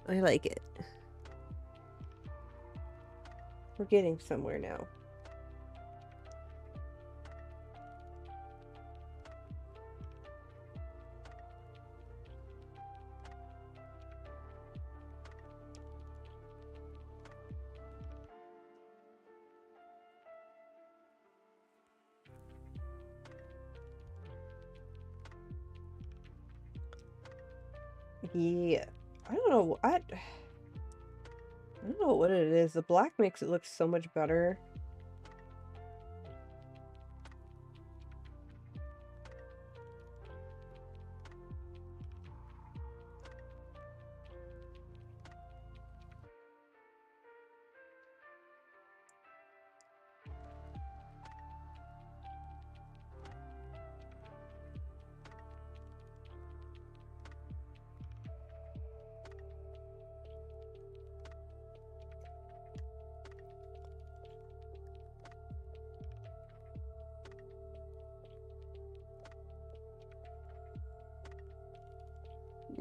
I like it. We're getting somewhere now. Yeah. I don't know. I don't know what it is. The black makes it look so much better.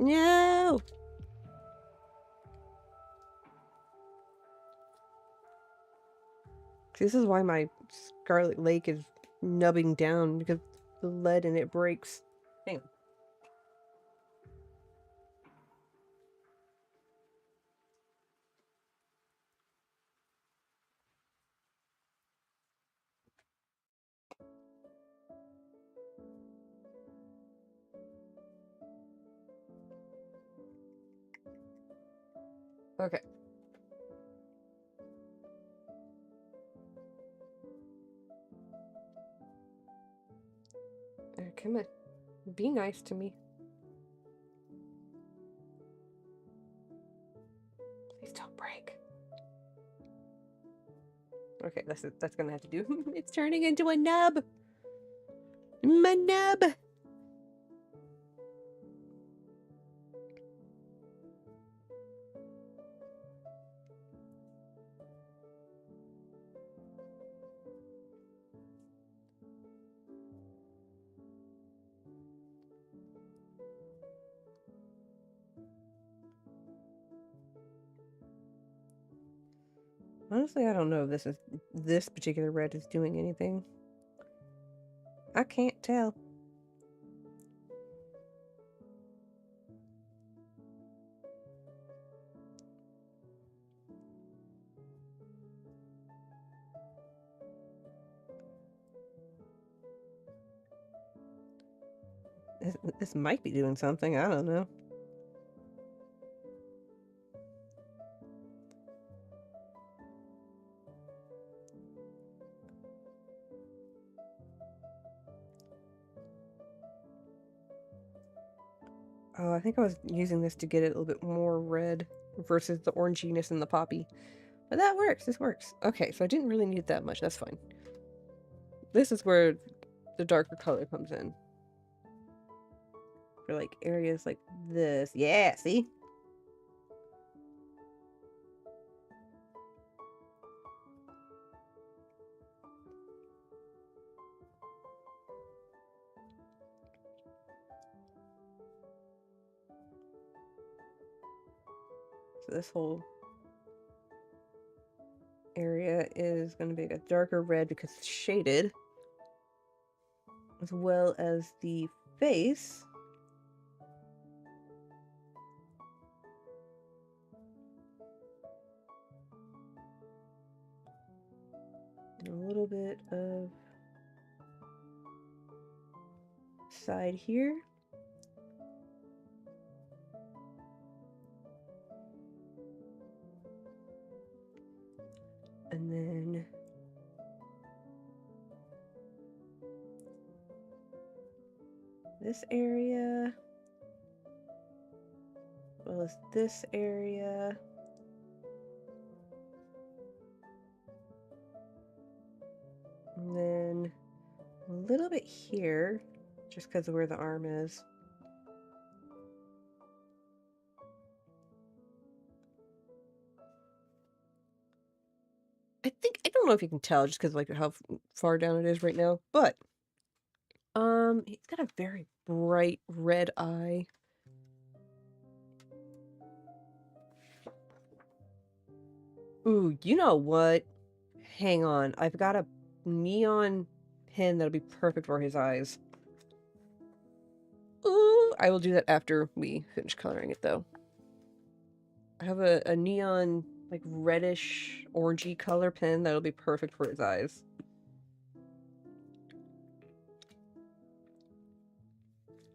No! This is why my Scarlet Lake is nubbing down, because the lead in it breaks. Hang on. Okay. Come on. Be nice to me. Please don't break. Okay, that's gonna have to do. It's turning into a nub! My nub! Honestly, I don't know if this particular red is doing anything. I can't tell. This might be doing something, I don't know. Oh, I think I was using this to get it a little bit more red versus the oranginess in the poppy. But that works, this works. Okay, so I didn't really need that much, that's fine. This is where the darker color comes in. For like areas like this. Yeah, see? So this whole area is going to be a darker red because it's shaded, as well as the face. And a little bit of side here. And then this area, as well as this area. And then a little bit here, just because of where the arm is. I don't know if you can tell just because like how far down it is right now, but he's got a very bright red eye. Ooh, you know what? Hang on, I've got a neon pen that'll be perfect for his eyes. Ooh, I will do that after we finish coloring it though. I have a neon, like reddish, orangey color pen that'll be perfect for his eyes.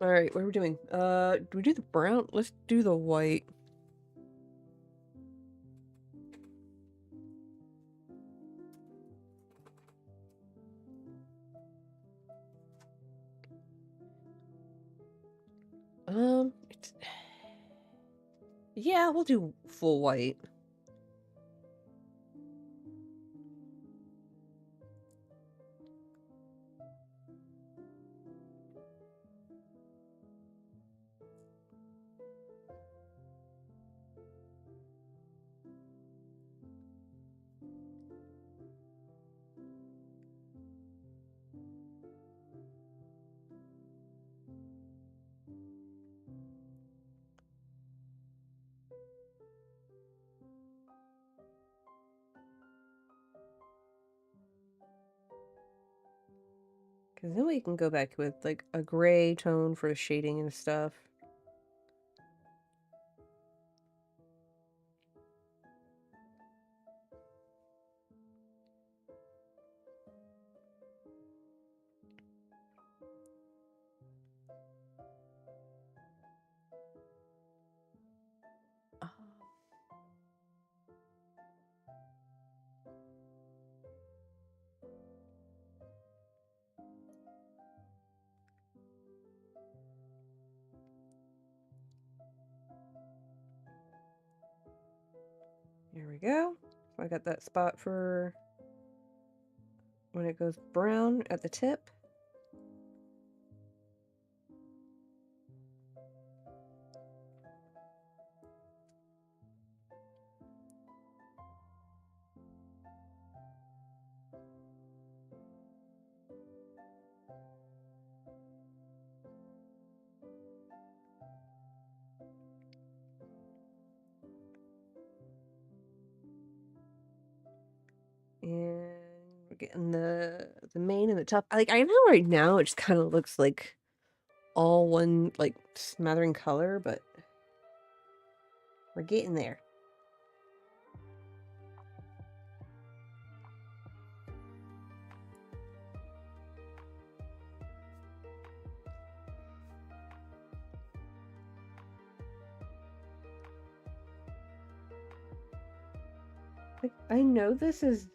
Alright, what are we doing? Do we do the brown? Let's do the white. It's... Yeah, we'll do full white. Because then we can go back with like a gray tone for the shading and stuff. There we go. So I got that spot for when it goes brown at the tip. And we're getting the mane and the top. Like, I know right now it just kind of looks like all one, like, smattering color, but we're getting there. Like, I know this is,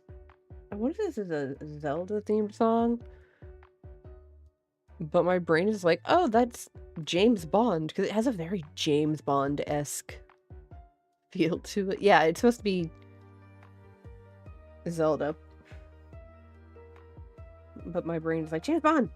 I wonder if this is a Zelda themed song, but my brain is like, oh, that's James Bond, because it has a very James Bond-esque feel to it. Yeah, it's supposed to be Zelda, but my brain is like, James Bond!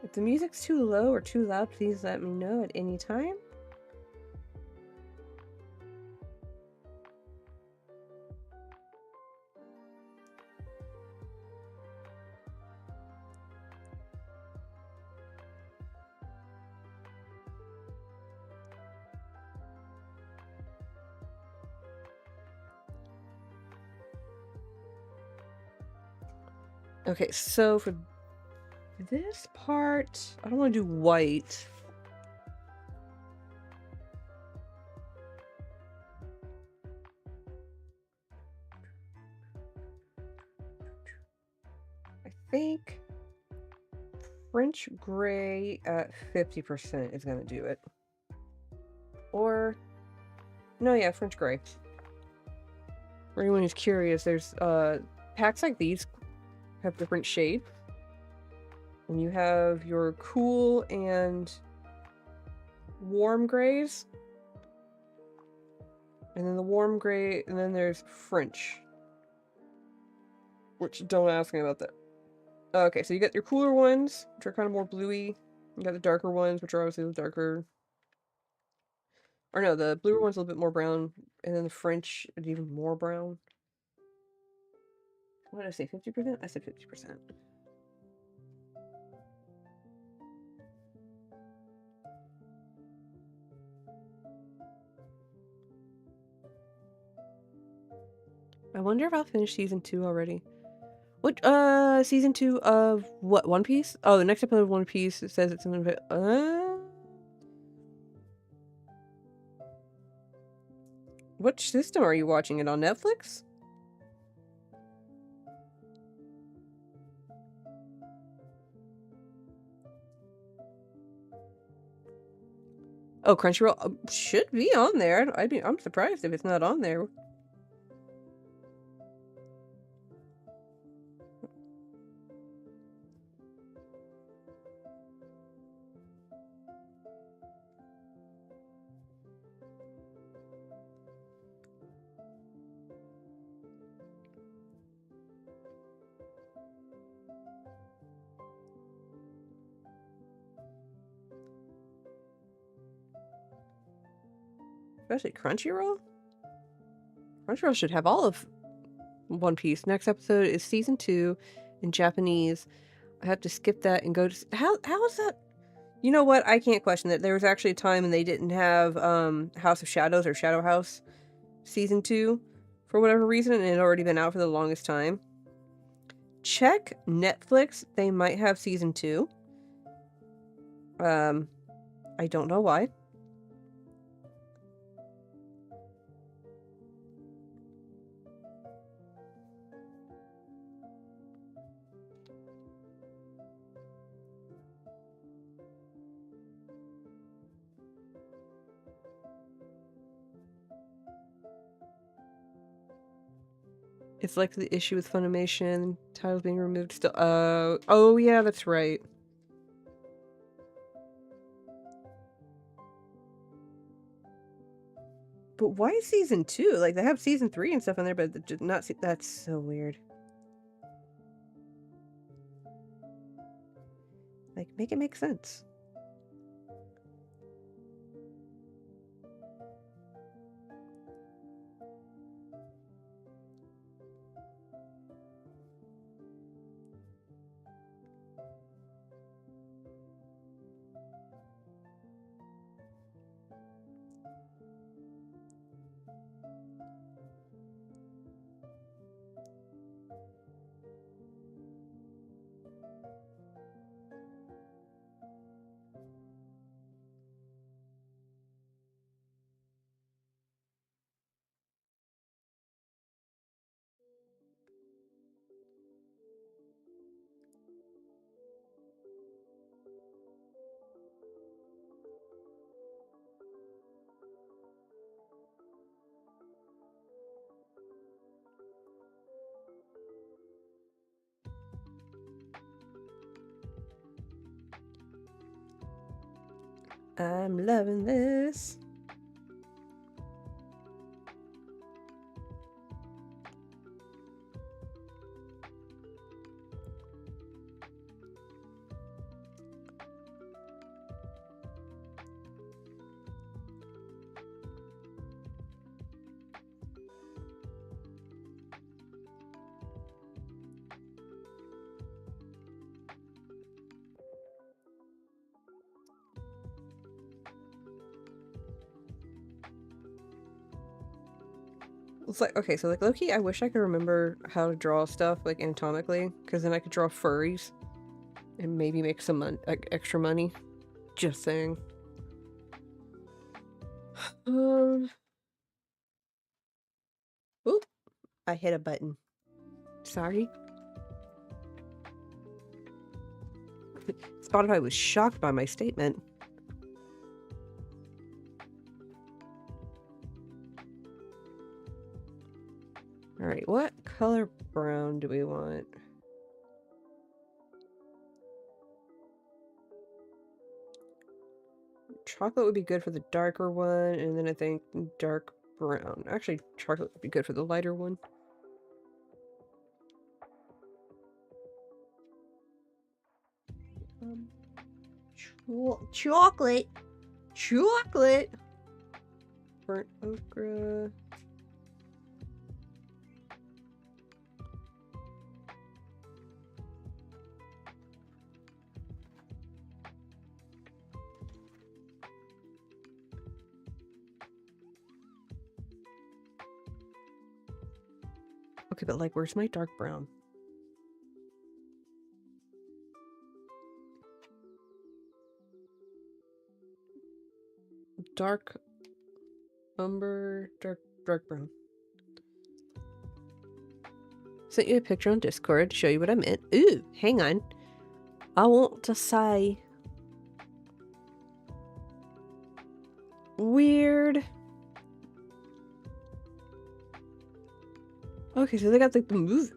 If the music's too low or too loud, please let me know at any time. Okay, so for this part, I don't want to do white. I think French gray at 50% is going to do it. Or, no, yeah, French gray. For anyone who's curious, there's packs like these have different shades. And you have your cool and warm grays. And then the warm gray, and then there's French. Which, don't ask me about that. Okay, so you got your cooler ones, which are kind of more bluey. You got the darker ones, which are obviously the darker. Or no, the bluer one's a little bit more brown, and then the French is even more brown. What did I say, 50%? I said 50%. I wonder if I'll finish season 2 already. What, season 2 of what, One Piece? Oh, the next episode of One Piece, it says it's an Which system are you watching it on? Netflix? Oh, Crunchyroll should be on there. I'm surprised if it's not on there. Especially Crunchyroll? Crunchyroll should have all of One Piece. Next episode is season 2 in Japanese. I have to skip that and go to... How is that? You know what? I can't question that. There was actually a time when they didn't have House of Shadows or Shadow House season 2 for whatever reason, and it had already been out for the longest time. Check Netflix. They might have season 2. I don't know why. It's like the issue with Funimation, titles being removed still. Oh yeah, that's right. But why season 2? Like, they have season 3 and stuff in there, but did not see. That's so weird. Like, make it make sense. I'm loving this. It's like, okay, so like low-key, I wish I could remember how to draw stuff like anatomically, because then I could draw furries and maybe make some extra money. Just saying. Oop, I hit a button. Sorry. Spotify was shocked by my statement. Alright, what color brown do we want? Chocolate would be good for the darker one, and then I think dark brown. Actually, chocolate would be good for the lighter one. Chocolate! Chocolate! Burnt okra. Okay, but like, where's my dark brown? Dark umber, dark brown. Sent you a picture on Discord to show you what I meant. Ooh, hang on. I want to say weird. Okay, so they got like the move.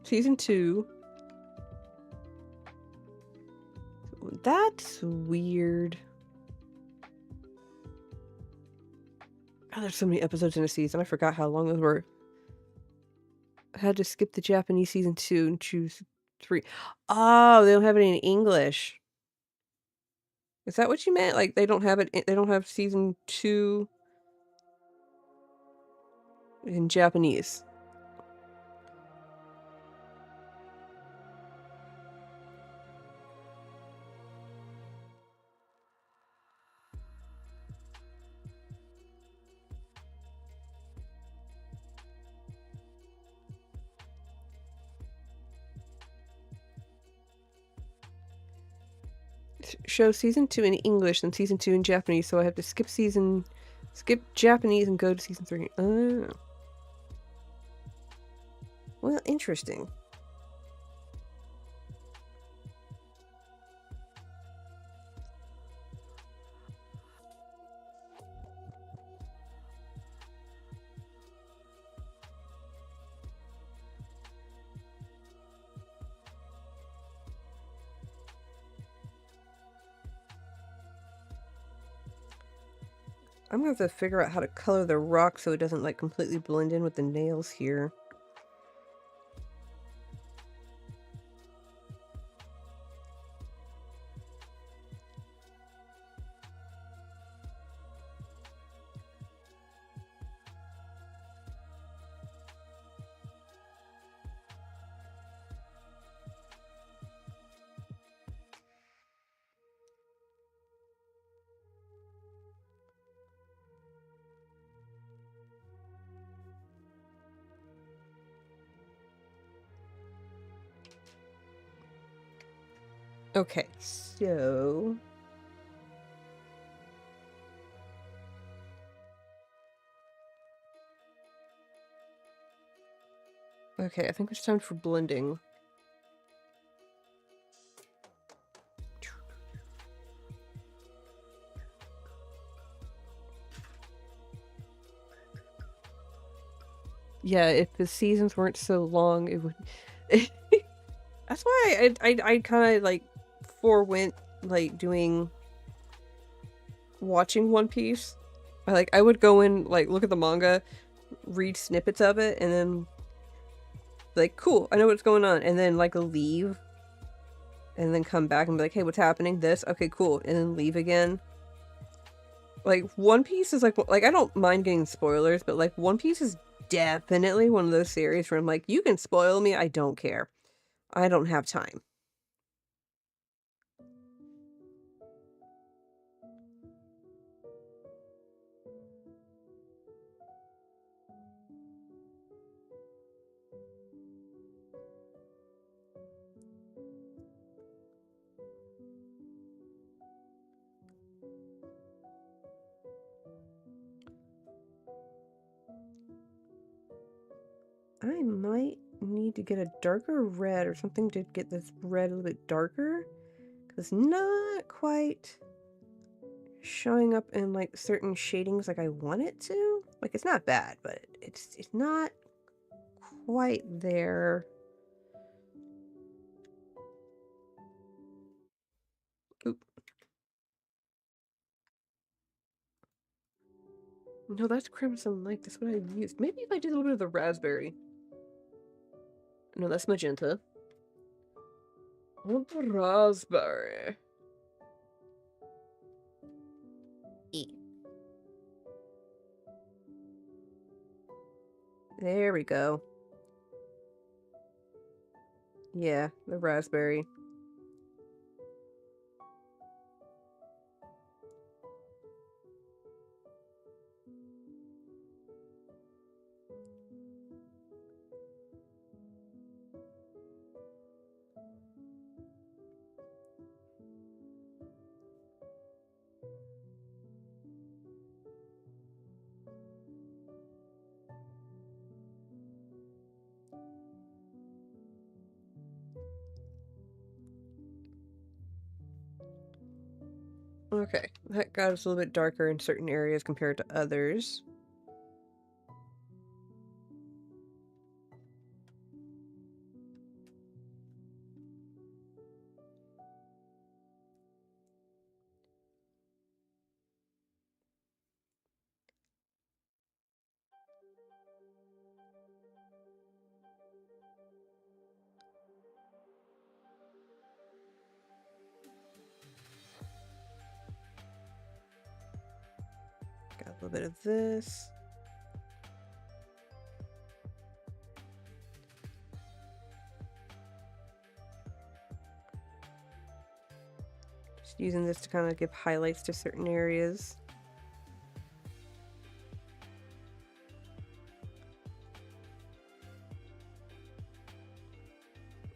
Season 2. That's weird. Oh, there's so many episodes in a season. I forgot how long those were. I had to skip the Japanese season 2 and choose 3. Oh, they don't have it in English. Is that what you meant? Like, they don't have it, they don't have season 2 in Japanese. show season 2 in English and season 2 in Japanese, so I have to skip Japanese and go to season 3. Oh. Well, interesting. I'm gonna have to figure out how to color the rock so it doesn't like completely blend in with the nails here. Okay, so... Okay, I think it's time for blending. Yeah, if the seasons weren't so long, it would... That's why I kind of, like, forewent, like, watching One Piece. I would go in, like, look at the manga, read snippets of it, and then, like, cool, I know what's going on, and then, like, leave, and then come back and be like, hey, what's happening? This? Okay, cool, and then leave again. Like, One Piece is, like, I don't mind getting spoilers, but, like, One Piece is definitely one of those series where I'm like, you can spoil me, I don't care. I don't have time. I might need to get a darker red or something to get this red a little bit darker. Because it's not quite showing up in, like, certain shadings like I want it to. Like, it's not bad, but it's not quite there. Oop. No, that's Crimson Lake. That's what I used. Maybe if I did a little bit of the raspberry. No, that's magenta. Oh, the raspberry. There we go. Yeah, the raspberry. Okay, that got us a little bit darker in certain areas compared to others. Got a little bit of this. Just using this to kind of give highlights to certain areas.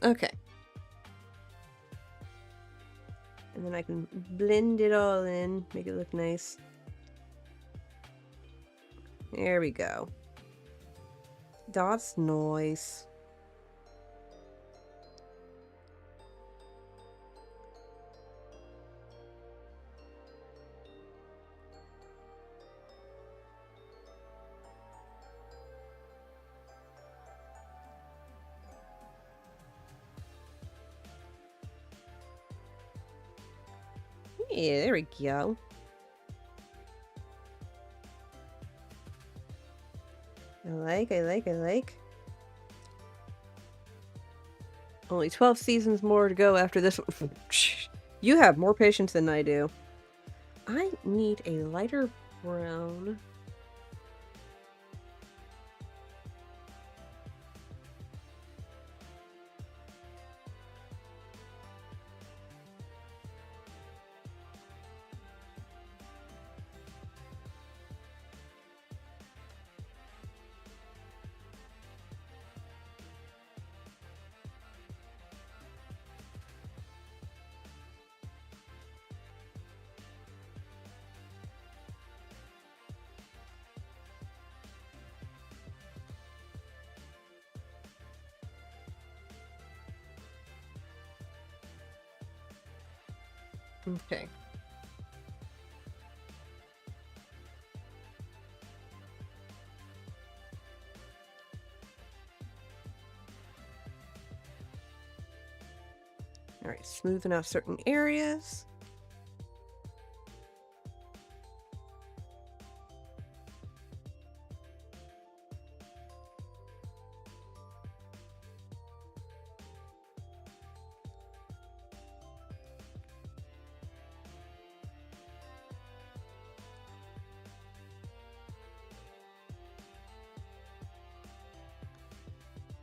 Okay. And And then I can blend it all in, make it look nice. There we go. That's nice. Yeah, there we go. I like. Only 12 seasons more to go after this one. You have more patience than I do. I need a lighter brown. Okay. All right, smoothing out certain areas.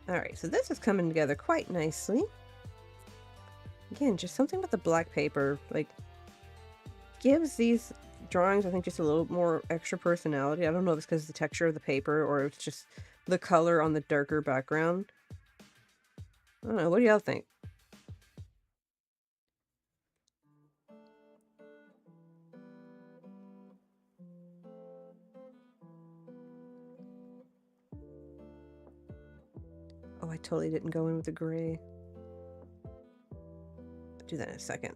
All right, so this is coming together quite nicely. Again, just something with the black paper, like, gives these drawings, I think, just a little more extra personality. I don't know if it's because of the texture of the paper or it's just the color on the darker background. I don't know. What do y'all think? Oh, I totally didn't go in with the gray. I'll do that in a second.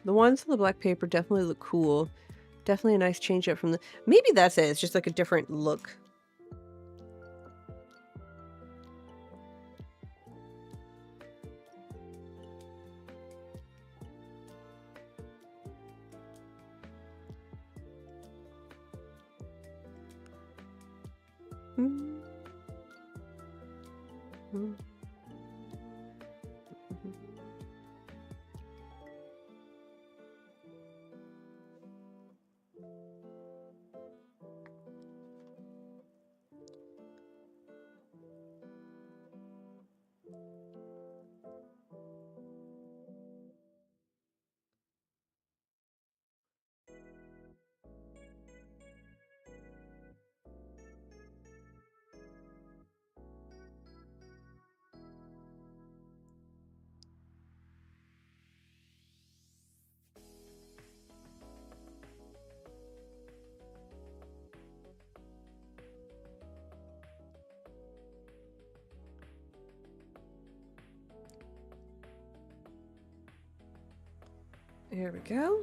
The ones on the black paper definitely look cool. Definitely a nice change up from the... Maybe that's it. It's just like a different look. There we go.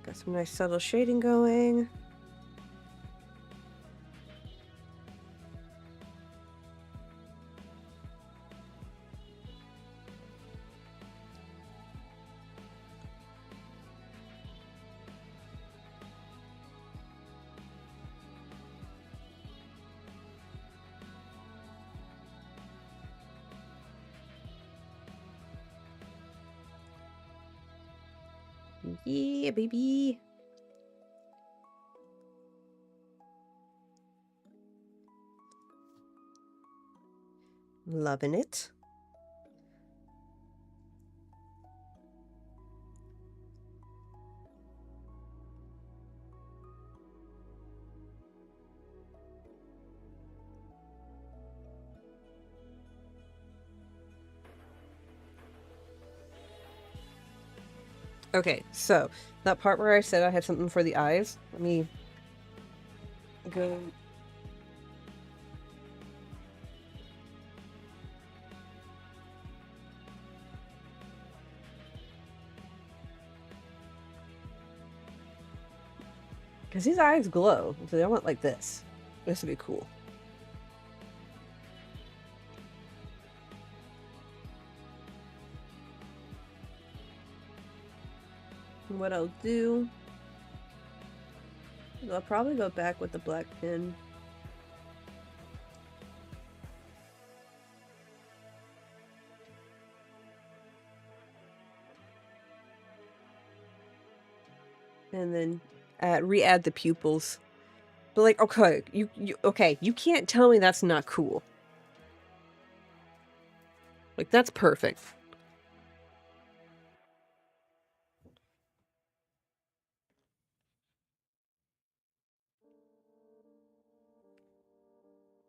Got some nice subtle shading going. Yeah, baby. Loving it. Okay, so that part where I said I had something for the eyes, let me go. Because his eyes glow, so I want like this. This would be cool. And what I'll do, I'll probably go back with the black pen. And then re-add the pupils. But like, okay, you can't tell me that's not cool. Like, that's perfect.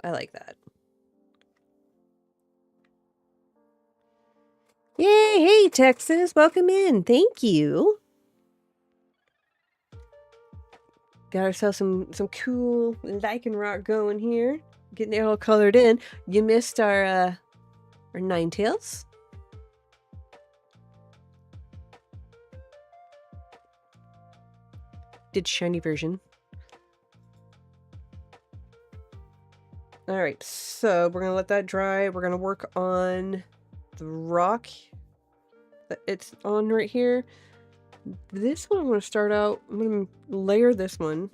I like that. Yay! Hey, Texas, welcome in. Thank you. Got ourselves some cool lichen rock going here. Getting it all colored in. You missed our Ninetales. Did shiny version. Alright, so we're gonna let that dry. We're gonna work on the rock that it's on right here. This one I'm gonna start out, I'm gonna layer this one.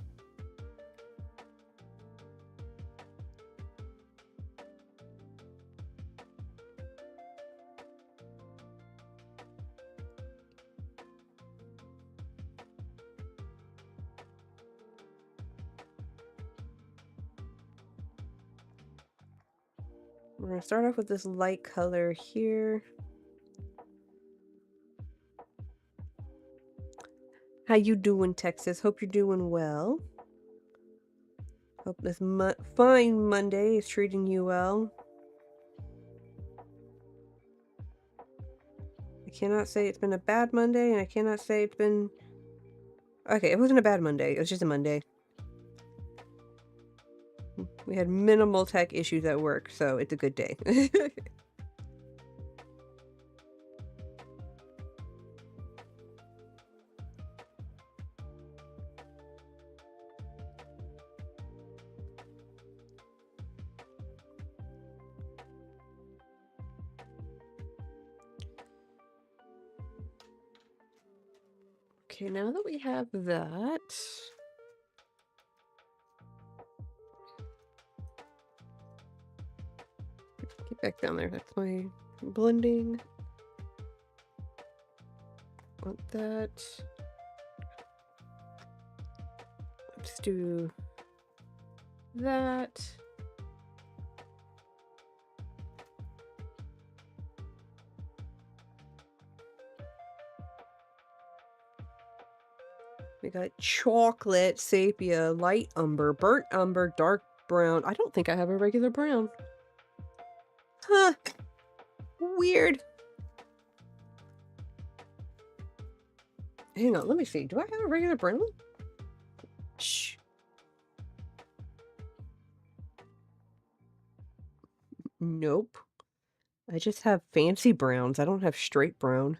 We're gonna start off with this light color here. How you doing, Texas? Hope you're doing well. Hope this fine Monday is treating you well. I cannot say it's been a bad Monday, and I cannot say it's been... Okay, it wasn't a bad Monday. It was just a Monday. We had minimal tech issues at work, so it's a good day. Okay, now that we have that... Get back down there. That's my blending. Want that. Let's do that. We got chocolate, sepia, light umber, burnt umber, dark brown. I don't think I have a regular brown. Huh. Weird. Hang on, let me see. Do I have a regular brown? Shh. Nope. I just have fancy browns. I don't have straight brown.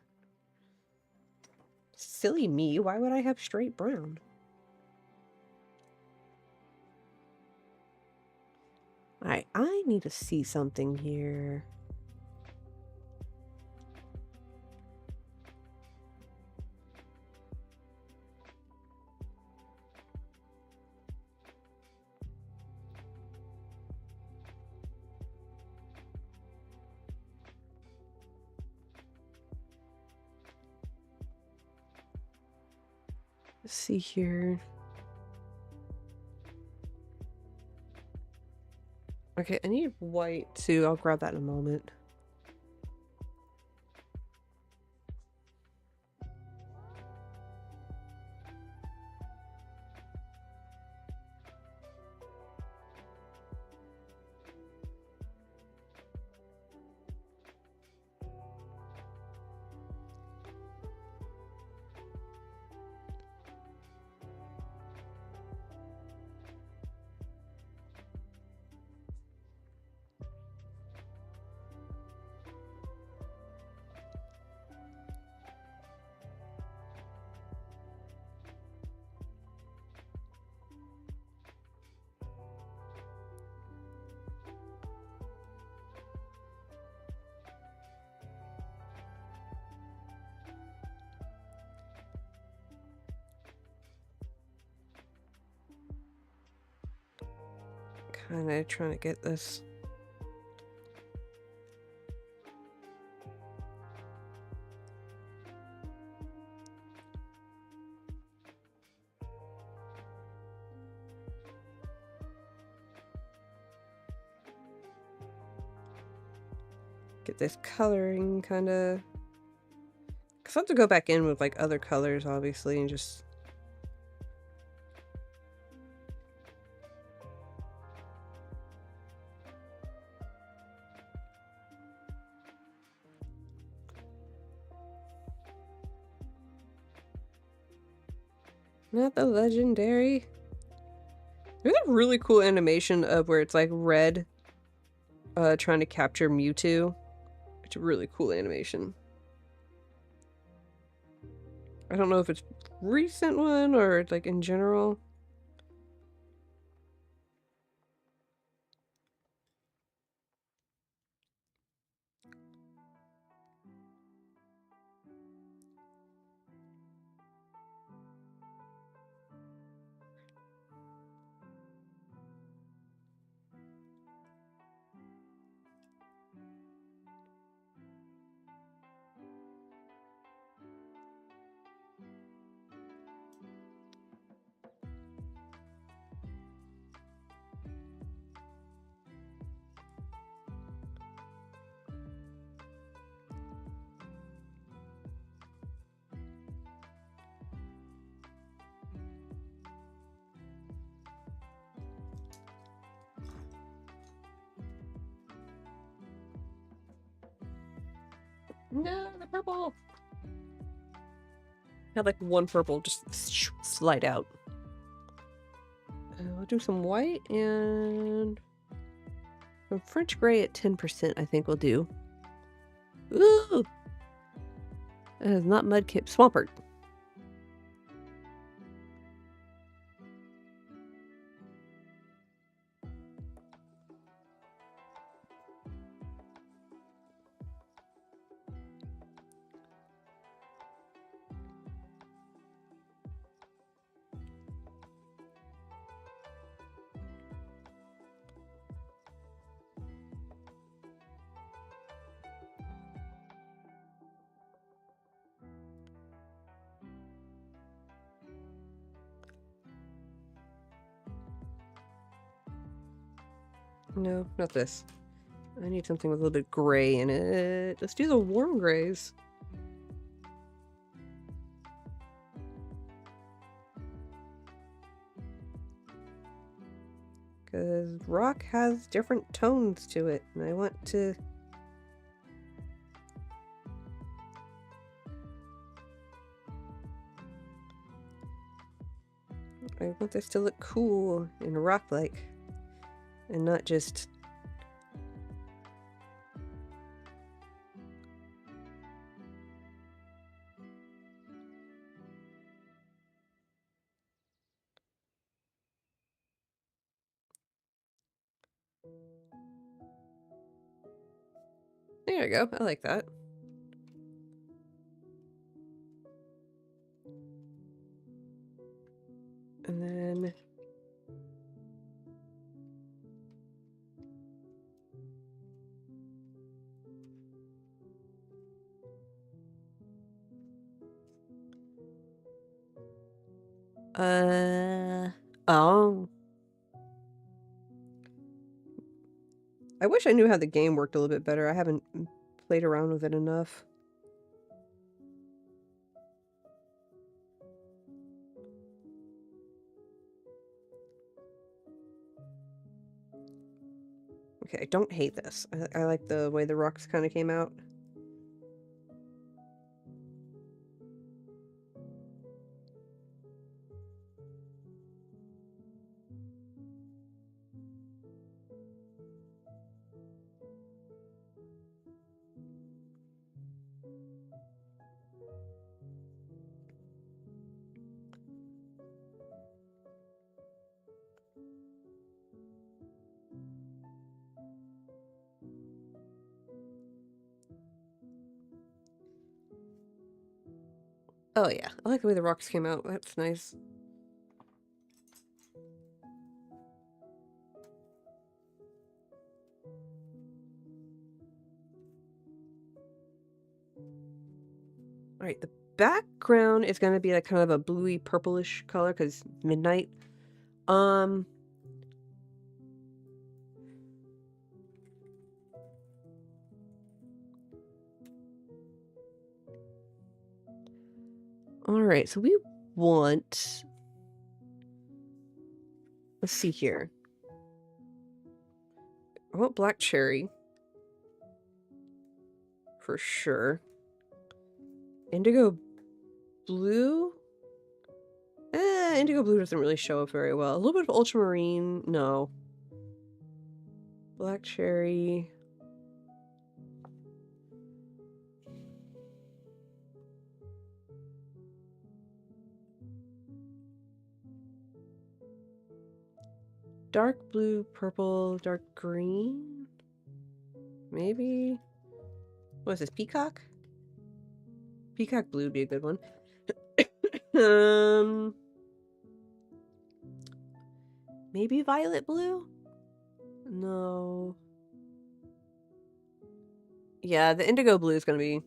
Silly me. Why would I have straight brown? Alright, I need to see something here. Let's see here. Okay, I need white too. I'll grab that in a moment. Kind of trying to get this. Get this coloring kind of. Because I have to go back in with like other colors, obviously, and just. Not the legendary. There's a really cool animation of where it's like red trying to capture Mewtwo. It's a really cool animation. I don't know if it's recent one or like in general. No, the purple. Had like one purple just slide out. I'll do some white and some French gray at 10%. I think we'll do. Ooh, that is not Mudkip. Swampert. No, not this. I need something with a little bit gray in it. Let's do the warm grays. Because rock has different tones to it, and I want to... I I want this to look cool and rock-like, and not just... There you go. I like that. And then... Oh. I wish I knew how the game worked a little bit better. I haven't played around with it enough. Okay, I don't hate this. I like the way the rocks kind of came out. Oh yeah, I like the way the rocks came out. That's nice. Alright, the background is going to be like kind of a bluey purplish color because midnight. Alright, so we want... Let's see here. I want black cherry. For sure. Indigo blue? Indigo blue doesn't really show up very well. A little bit of ultramarine, no. Black cherry. Dark blue, purple, dark green? Maybe? What is this, peacock? Peacock blue would be a good one. Maybe violet blue? No. Yeah, the indigo blue is gonna be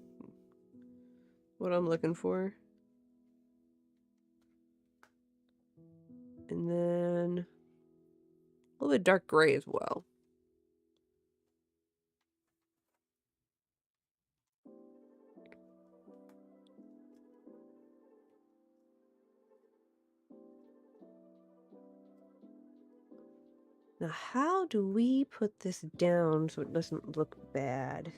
what I'm looking for. And then a little bit dark gray as well. Now, how do we put this down so it doesn't look bad?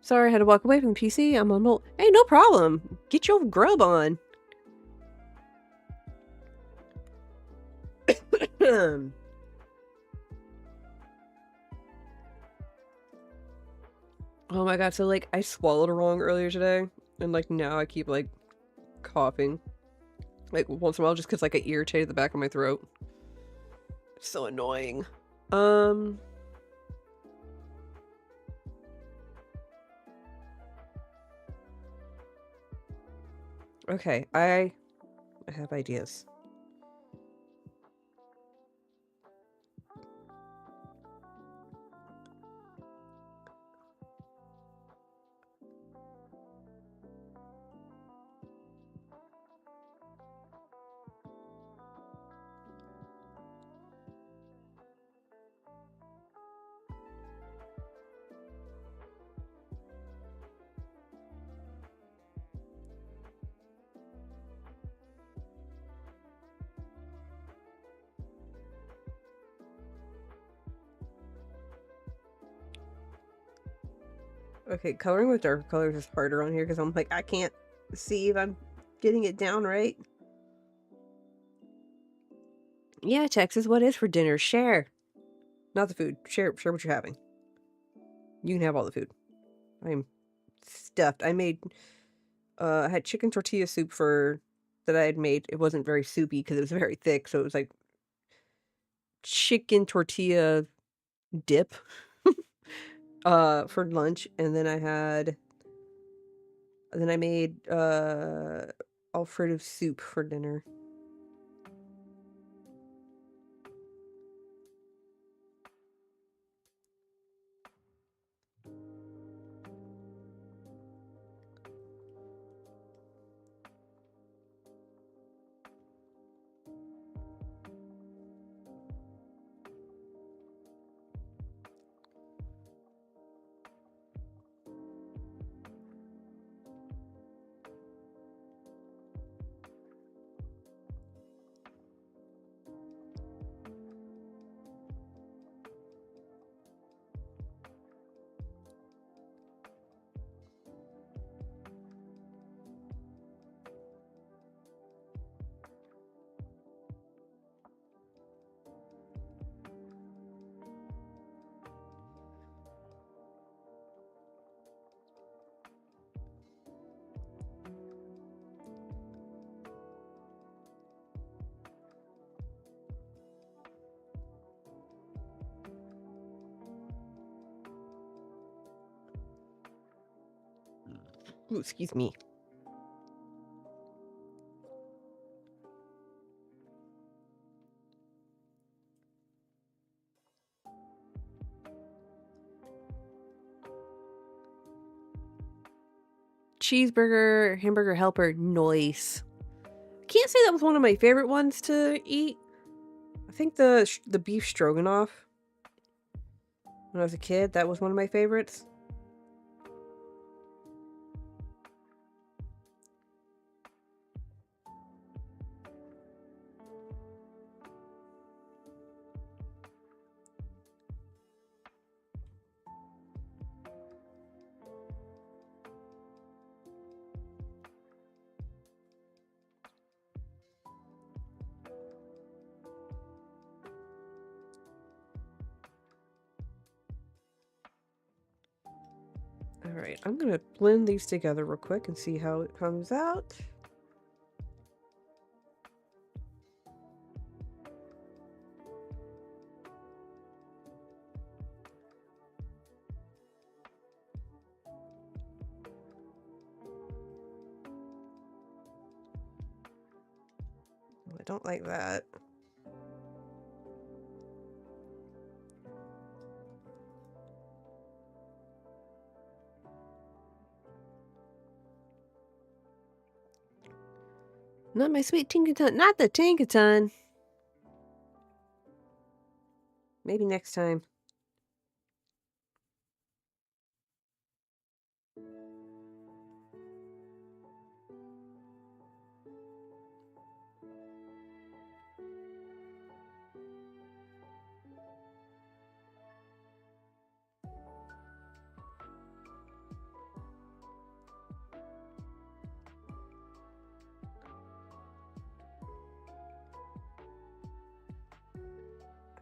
Sorry, I had to walk away from the PC. I'm on mobile. Hey, no problem. Get your grub on. Oh my god, so like I swallowed wrong earlier today, and like now I keep like coughing. Like once in a while just because like I irritated the back of my throat. It's so annoying. Okay, I have ideas. Okay, coloring with darker colors is harder on here because I'm like, I can't see if I'm getting it down right. Yeah, Texas, what is for dinner? Share. Not the food. Share what you're having. You can have all the food. I'm stuffed. I had chicken tortilla soup that I had made. It wasn't very soupy because it was very thick, so it was like chicken tortilla dip for lunch, and then I made Alfredo soup for dinner. Ooh, excuse me. Cheeseburger, hamburger helper, nice. Can't say that was one of my favorite ones to eat. I think the beef stroganoff when I was a kid, that was one of my favorites. Alright, I'm gonna blend these together real quick and see how it comes out. I don't like that. Not my sweet Tinkaton. Not the Tinkaton! Maybe next time.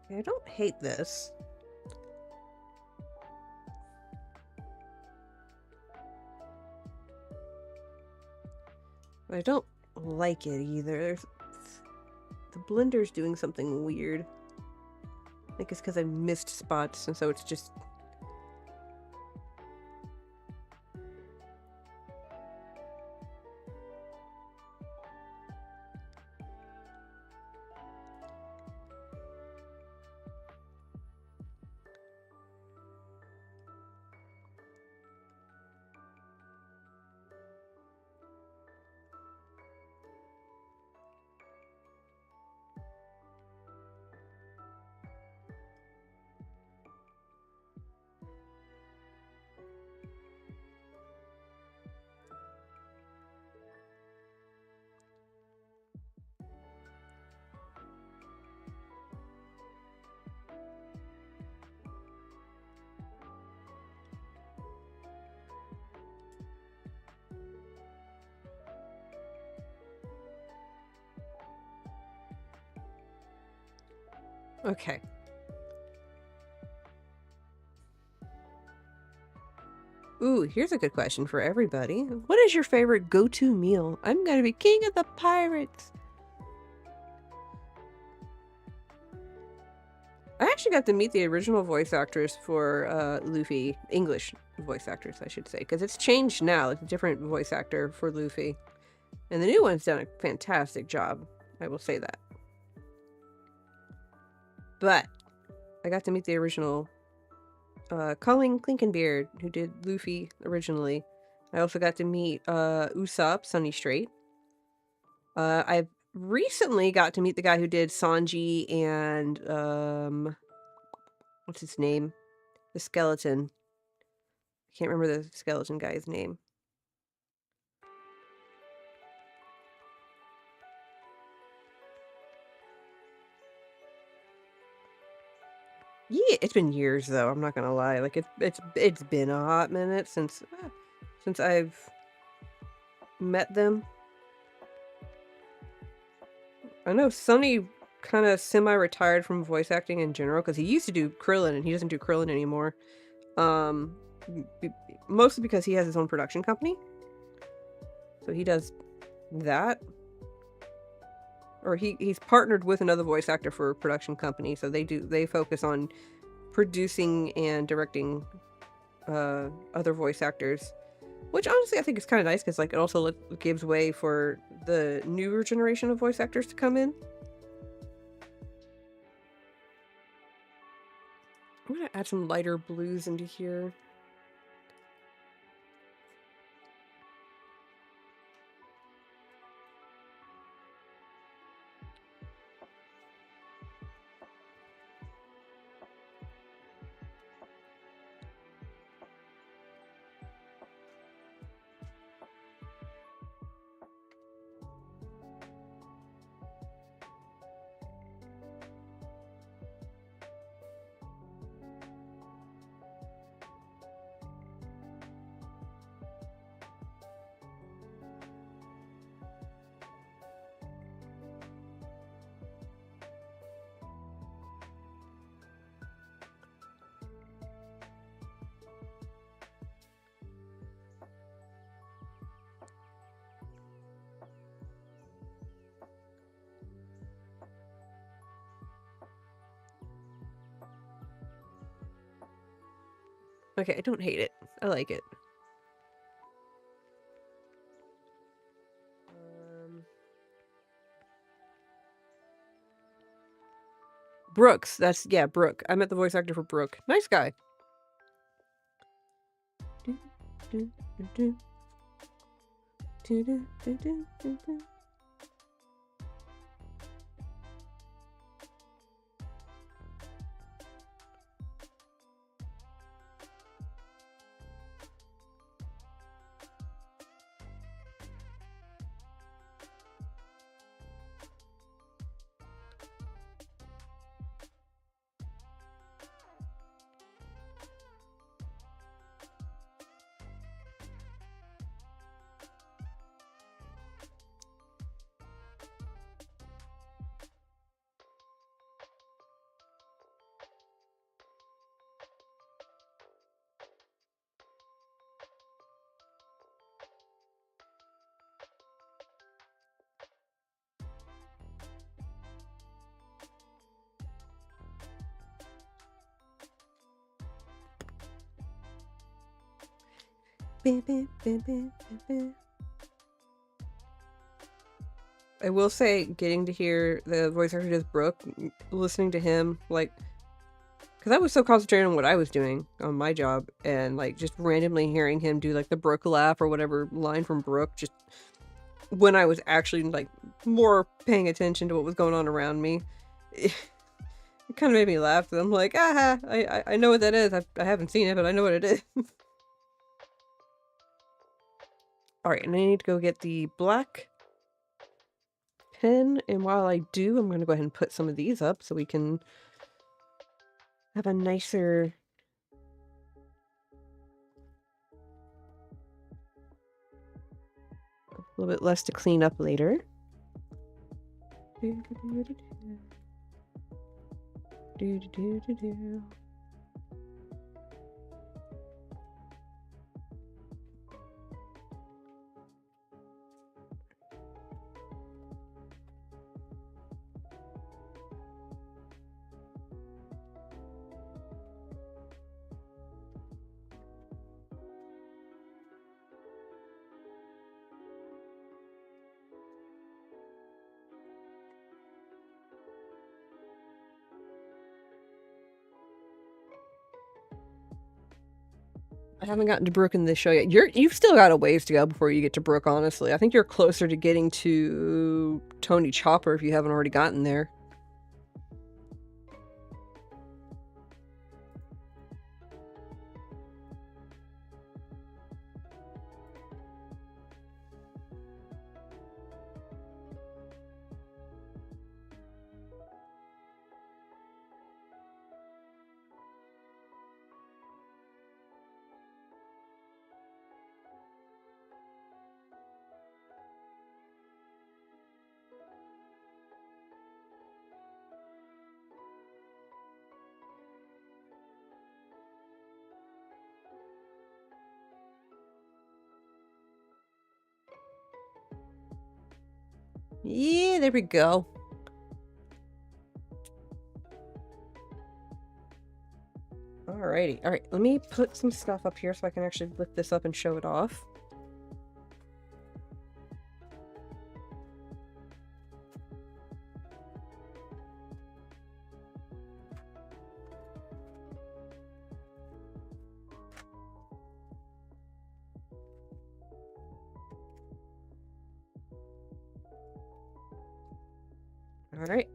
Okay, I don't hate this. But I don't like it either. The blender's doing something weird. I think it's because I missed spots, and so it's just... Okay. Ooh, here's a good question for everybody. What is your favorite go-to meal? I'm gonna be king of the pirates. I actually got to meet the original voice actress for Luffy. English voice actress, I should say, because it's changed now. It's a different voice actor for Luffy. And the new one's done a fantastic job. I will say that. But I got to meet the original Colin Clinkenbeard, who did Luffy originally. I also got to meet Usopp, Sunny Strait. I've recently got to meet the guy who did Sanji and what's his name? The skeleton. I can't remember the skeleton guy's name. Yeah, it's been years though. I'm not gonna lie. Like it's been a hot minute since I've met them. I know Sunny kind of semi-retired from voice acting in general because he used to do Krillin and he doesn't do Krillin anymore. Mostly because he has his own production company, so he does that. Or he's partnered with another voice actor for a production company, so they focus on producing and directing other voice actors, which honestly I think is kind of nice because like it also gives way for the newer generation of voice actors to come in. I'm gonna add some lighter blues into here. Okay, I don't hate it. I like it. Brooks. That's, yeah, Brooke. I met the voice actor for Brooke. Nice guy. I will say, getting to hear the voice actor does Brooke, listening to him, like, because I was so concentrated on what I was doing on my job, and like just randomly hearing him do like the Brooke laugh or whatever line from Brooke, just when I was actually like more paying attention to what was going on around me, it kind of made me laugh. I'm like, aha, I know what that is. I haven't seen it, but I know what it is. All right, and I need to go get the black pen, and while I do, I'm going to go ahead and put some of these up so we can have a nicer... a little bit less to clean up later. I haven't gotten to Brook in this show yet. You've still got a ways to go before you get to Brook, honestly. I think you're closer to getting to Tony Chopper if you haven't already gotten there. Yeah, there we go. Alrighty. Alright, let me put some stuff up here so I can actually lift this up and show it off. Alright.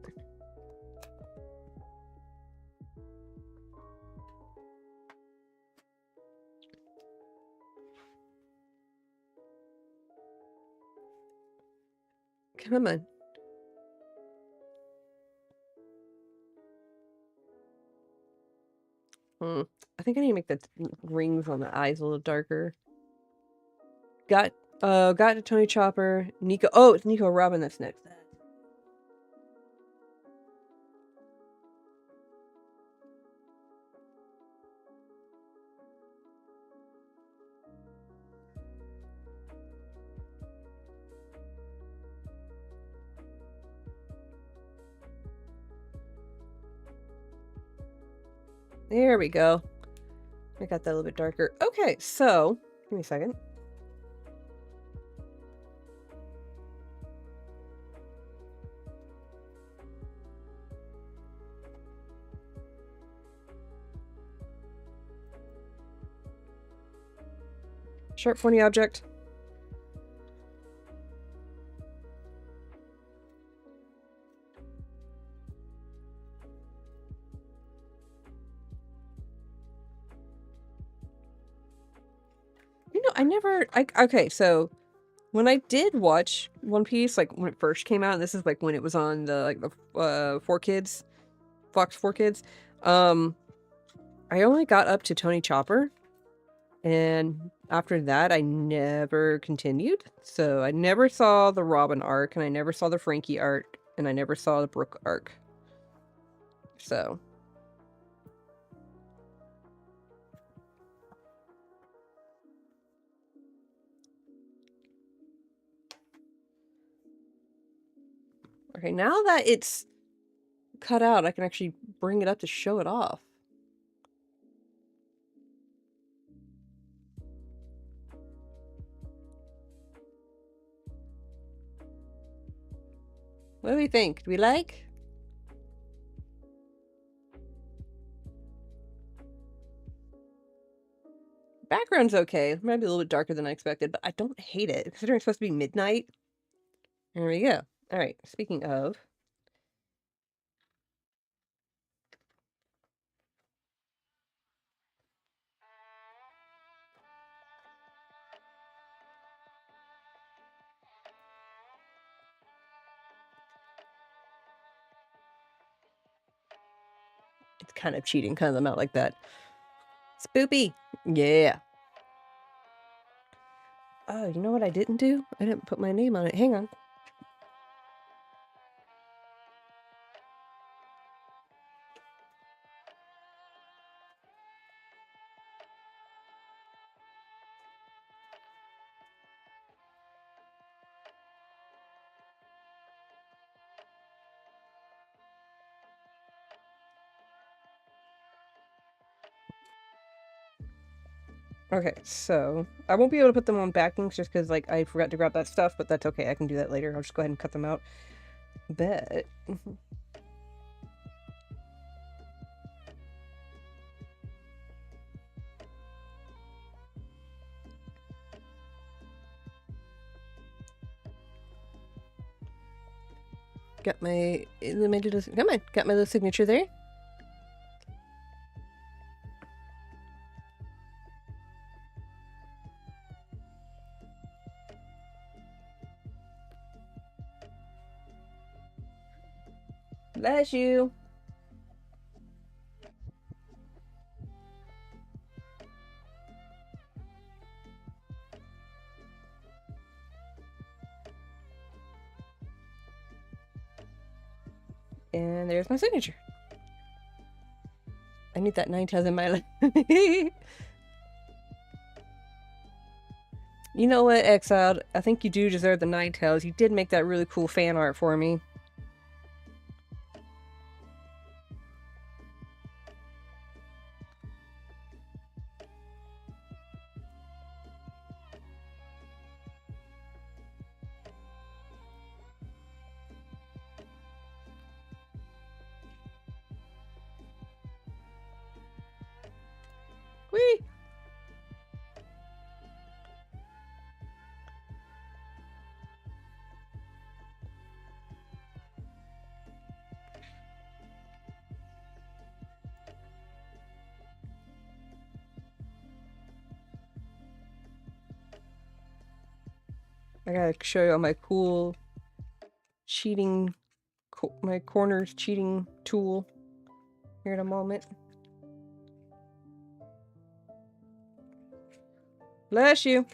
Come on. I think I need to make the rings on the eyes a little darker. Got to Tony Chopper. Nico. Oh, it's Nico Robin that's next. There we go. I got that a little bit darker. Okay, so give me a second. Sharp pointy object. You know, okay, so when I did watch One Piece, like when it first came out, and this is like when it was on the 4Kids, Fox 4Kids, I only got up to Tony Chopper, and after that I never continued. So I never saw the Robin arc, and I never saw the Frankie arc, and I never saw the Brook arc. So okay, now that it's cut out, I can actually bring it up to show it off. What do we think? Do we like? Background's okay. It might be a little bit darker than I expected, but I don't hate it. Considering it's supposed to be midnight. There we go. Alright, speaking of. It's kind of cheating, cutting them out like that. Spoopy! Yeah. Oh, you know what I didn't do? I didn't put my name on it. Hang on. Okay, so I won't be able to put them on backings just because, like, I forgot to grab that stuff, but that's okay. I can do that later. I'll just go ahead and cut them out. Bet. Got my limited. Come on, got my little signature there. Bless you. And there's my signature. I need that 9 tails in my life. You know what, Exiled? I think you do deserve the 9 tails. You did make that really cool fan art for me. Whee! I gotta show you all my cool cheating, my corners cheating tool here in a moment. Bless you.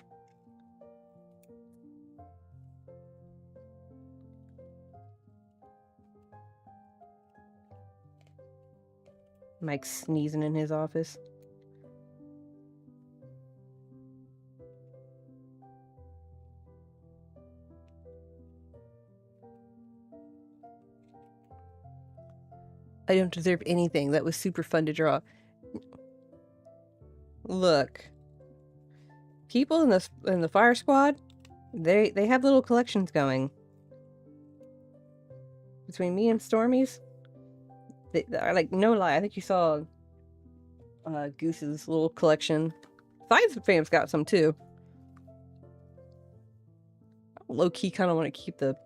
Mike's sneezing in his office. I don't deserve anything. That was super fun to draw. Look. People in the fire squad, they have little collections going. Between me and Stormy's, like, no lie, I think you saw Goose's little collection. Science fam's got some too. Low-key kind of want to keep the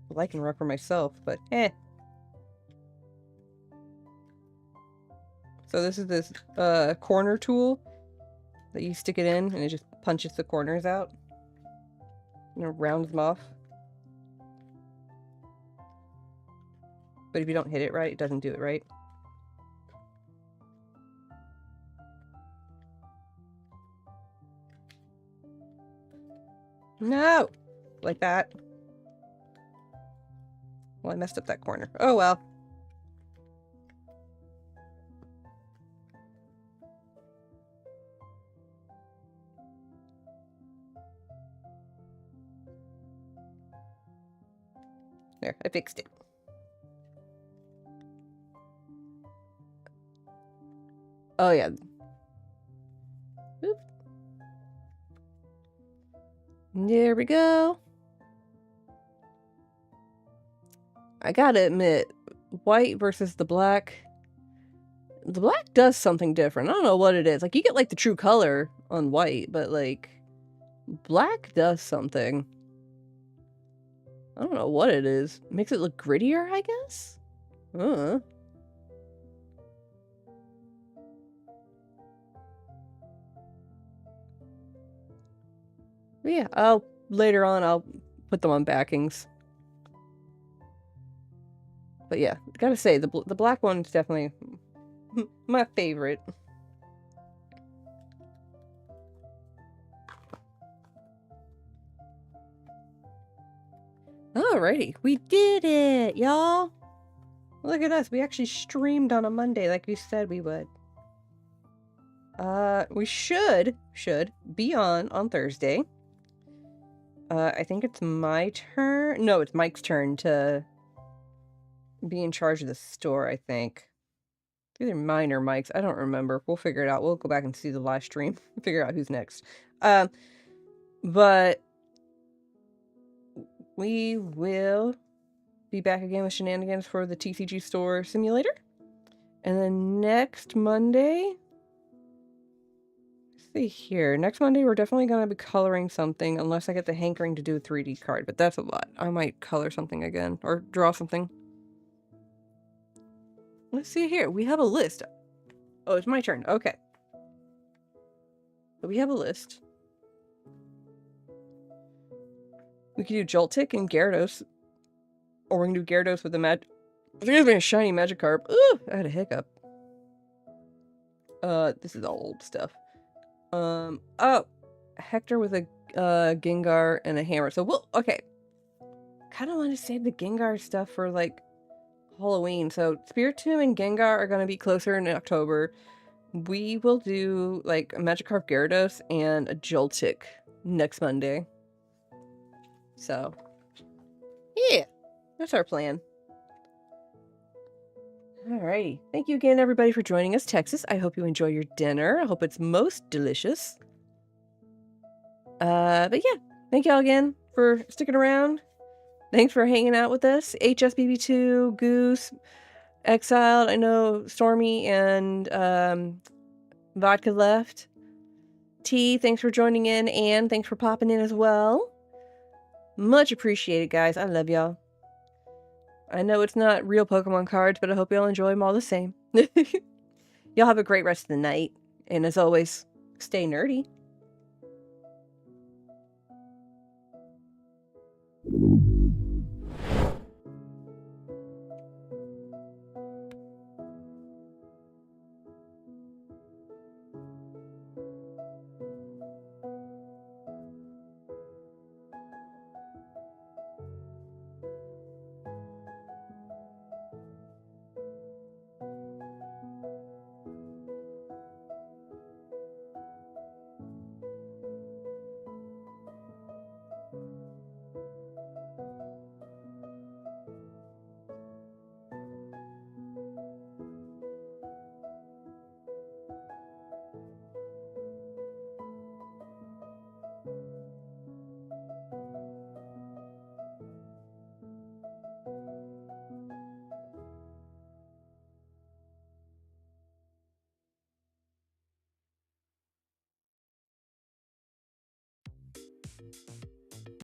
lichen rug for myself, but eh. So this is this corner tool that you stick it in and it just punches the corners out. And it rounds them off. But if you don't hit it right, it doesn't do it right. No! Like that. Well, I messed up that corner. Oh well. There, I fixed it. Oh yeah. Oop. There we go. I gotta admit, white versus the black. The black does something different. I don't know what it is. Like, you get, like, the true color on white, but, like, black does something. I don't know what it is. Makes it look grittier, I guess? But yeah, later on I'll put them on backings. But yeah, gotta say, the black one's definitely my favorite. Alrighty, we did it, y'all! Look at us, we actually streamed on a Monday like we said we would. We should be on Thursday. I think it's my turn. No, it's Mike's turn to be in charge of the store, I think. Either mine or Mike's. I don't remember. We'll figure it out. We'll go back and see the live stream. Figure out who's next. But we will be back again with shenanigans for the TCG Store Simulator. And then next Monday... Let's see here. Next Monday, we're definitely going to be coloring something, unless I get the hankering to do a 3D card. But that's a lot. I might color something again, or draw something. Let's see here. We have a list. Oh, it's my turn. Okay. So we have a list. We could do Joltik and Gyarados. Or we can do Gyarados with a Excuse me, a shiny Magikarp. Ooh, I had a hiccup. This is all old stuff. Oh. Hector with a Gengar and a hammer. So okay. Kind of want to save the Gengar stuff for, like, Halloween. So Spiritomb and Gengar are going to be closer in October. We will do, like, a Magikarp Gyarados and a Joltik next Monday. So, yeah, that's our plan. Alrighty. Thank you again, everybody, for joining us, Texas. I hope you enjoy your dinner. I hope it's most delicious. But yeah, thank y'all again for sticking around. Thanks for hanging out with us. HSBB2, Goose, Exiled. I know Stormy and Vodka left. T, thanks for joining in. And thanks for popping in as well. Much appreciated, guys. I love y'all. I know it's not real Pokemon cards, but I hope y'all enjoy them all the same. Y'all have a great rest of the night. And as always, stay nerdy.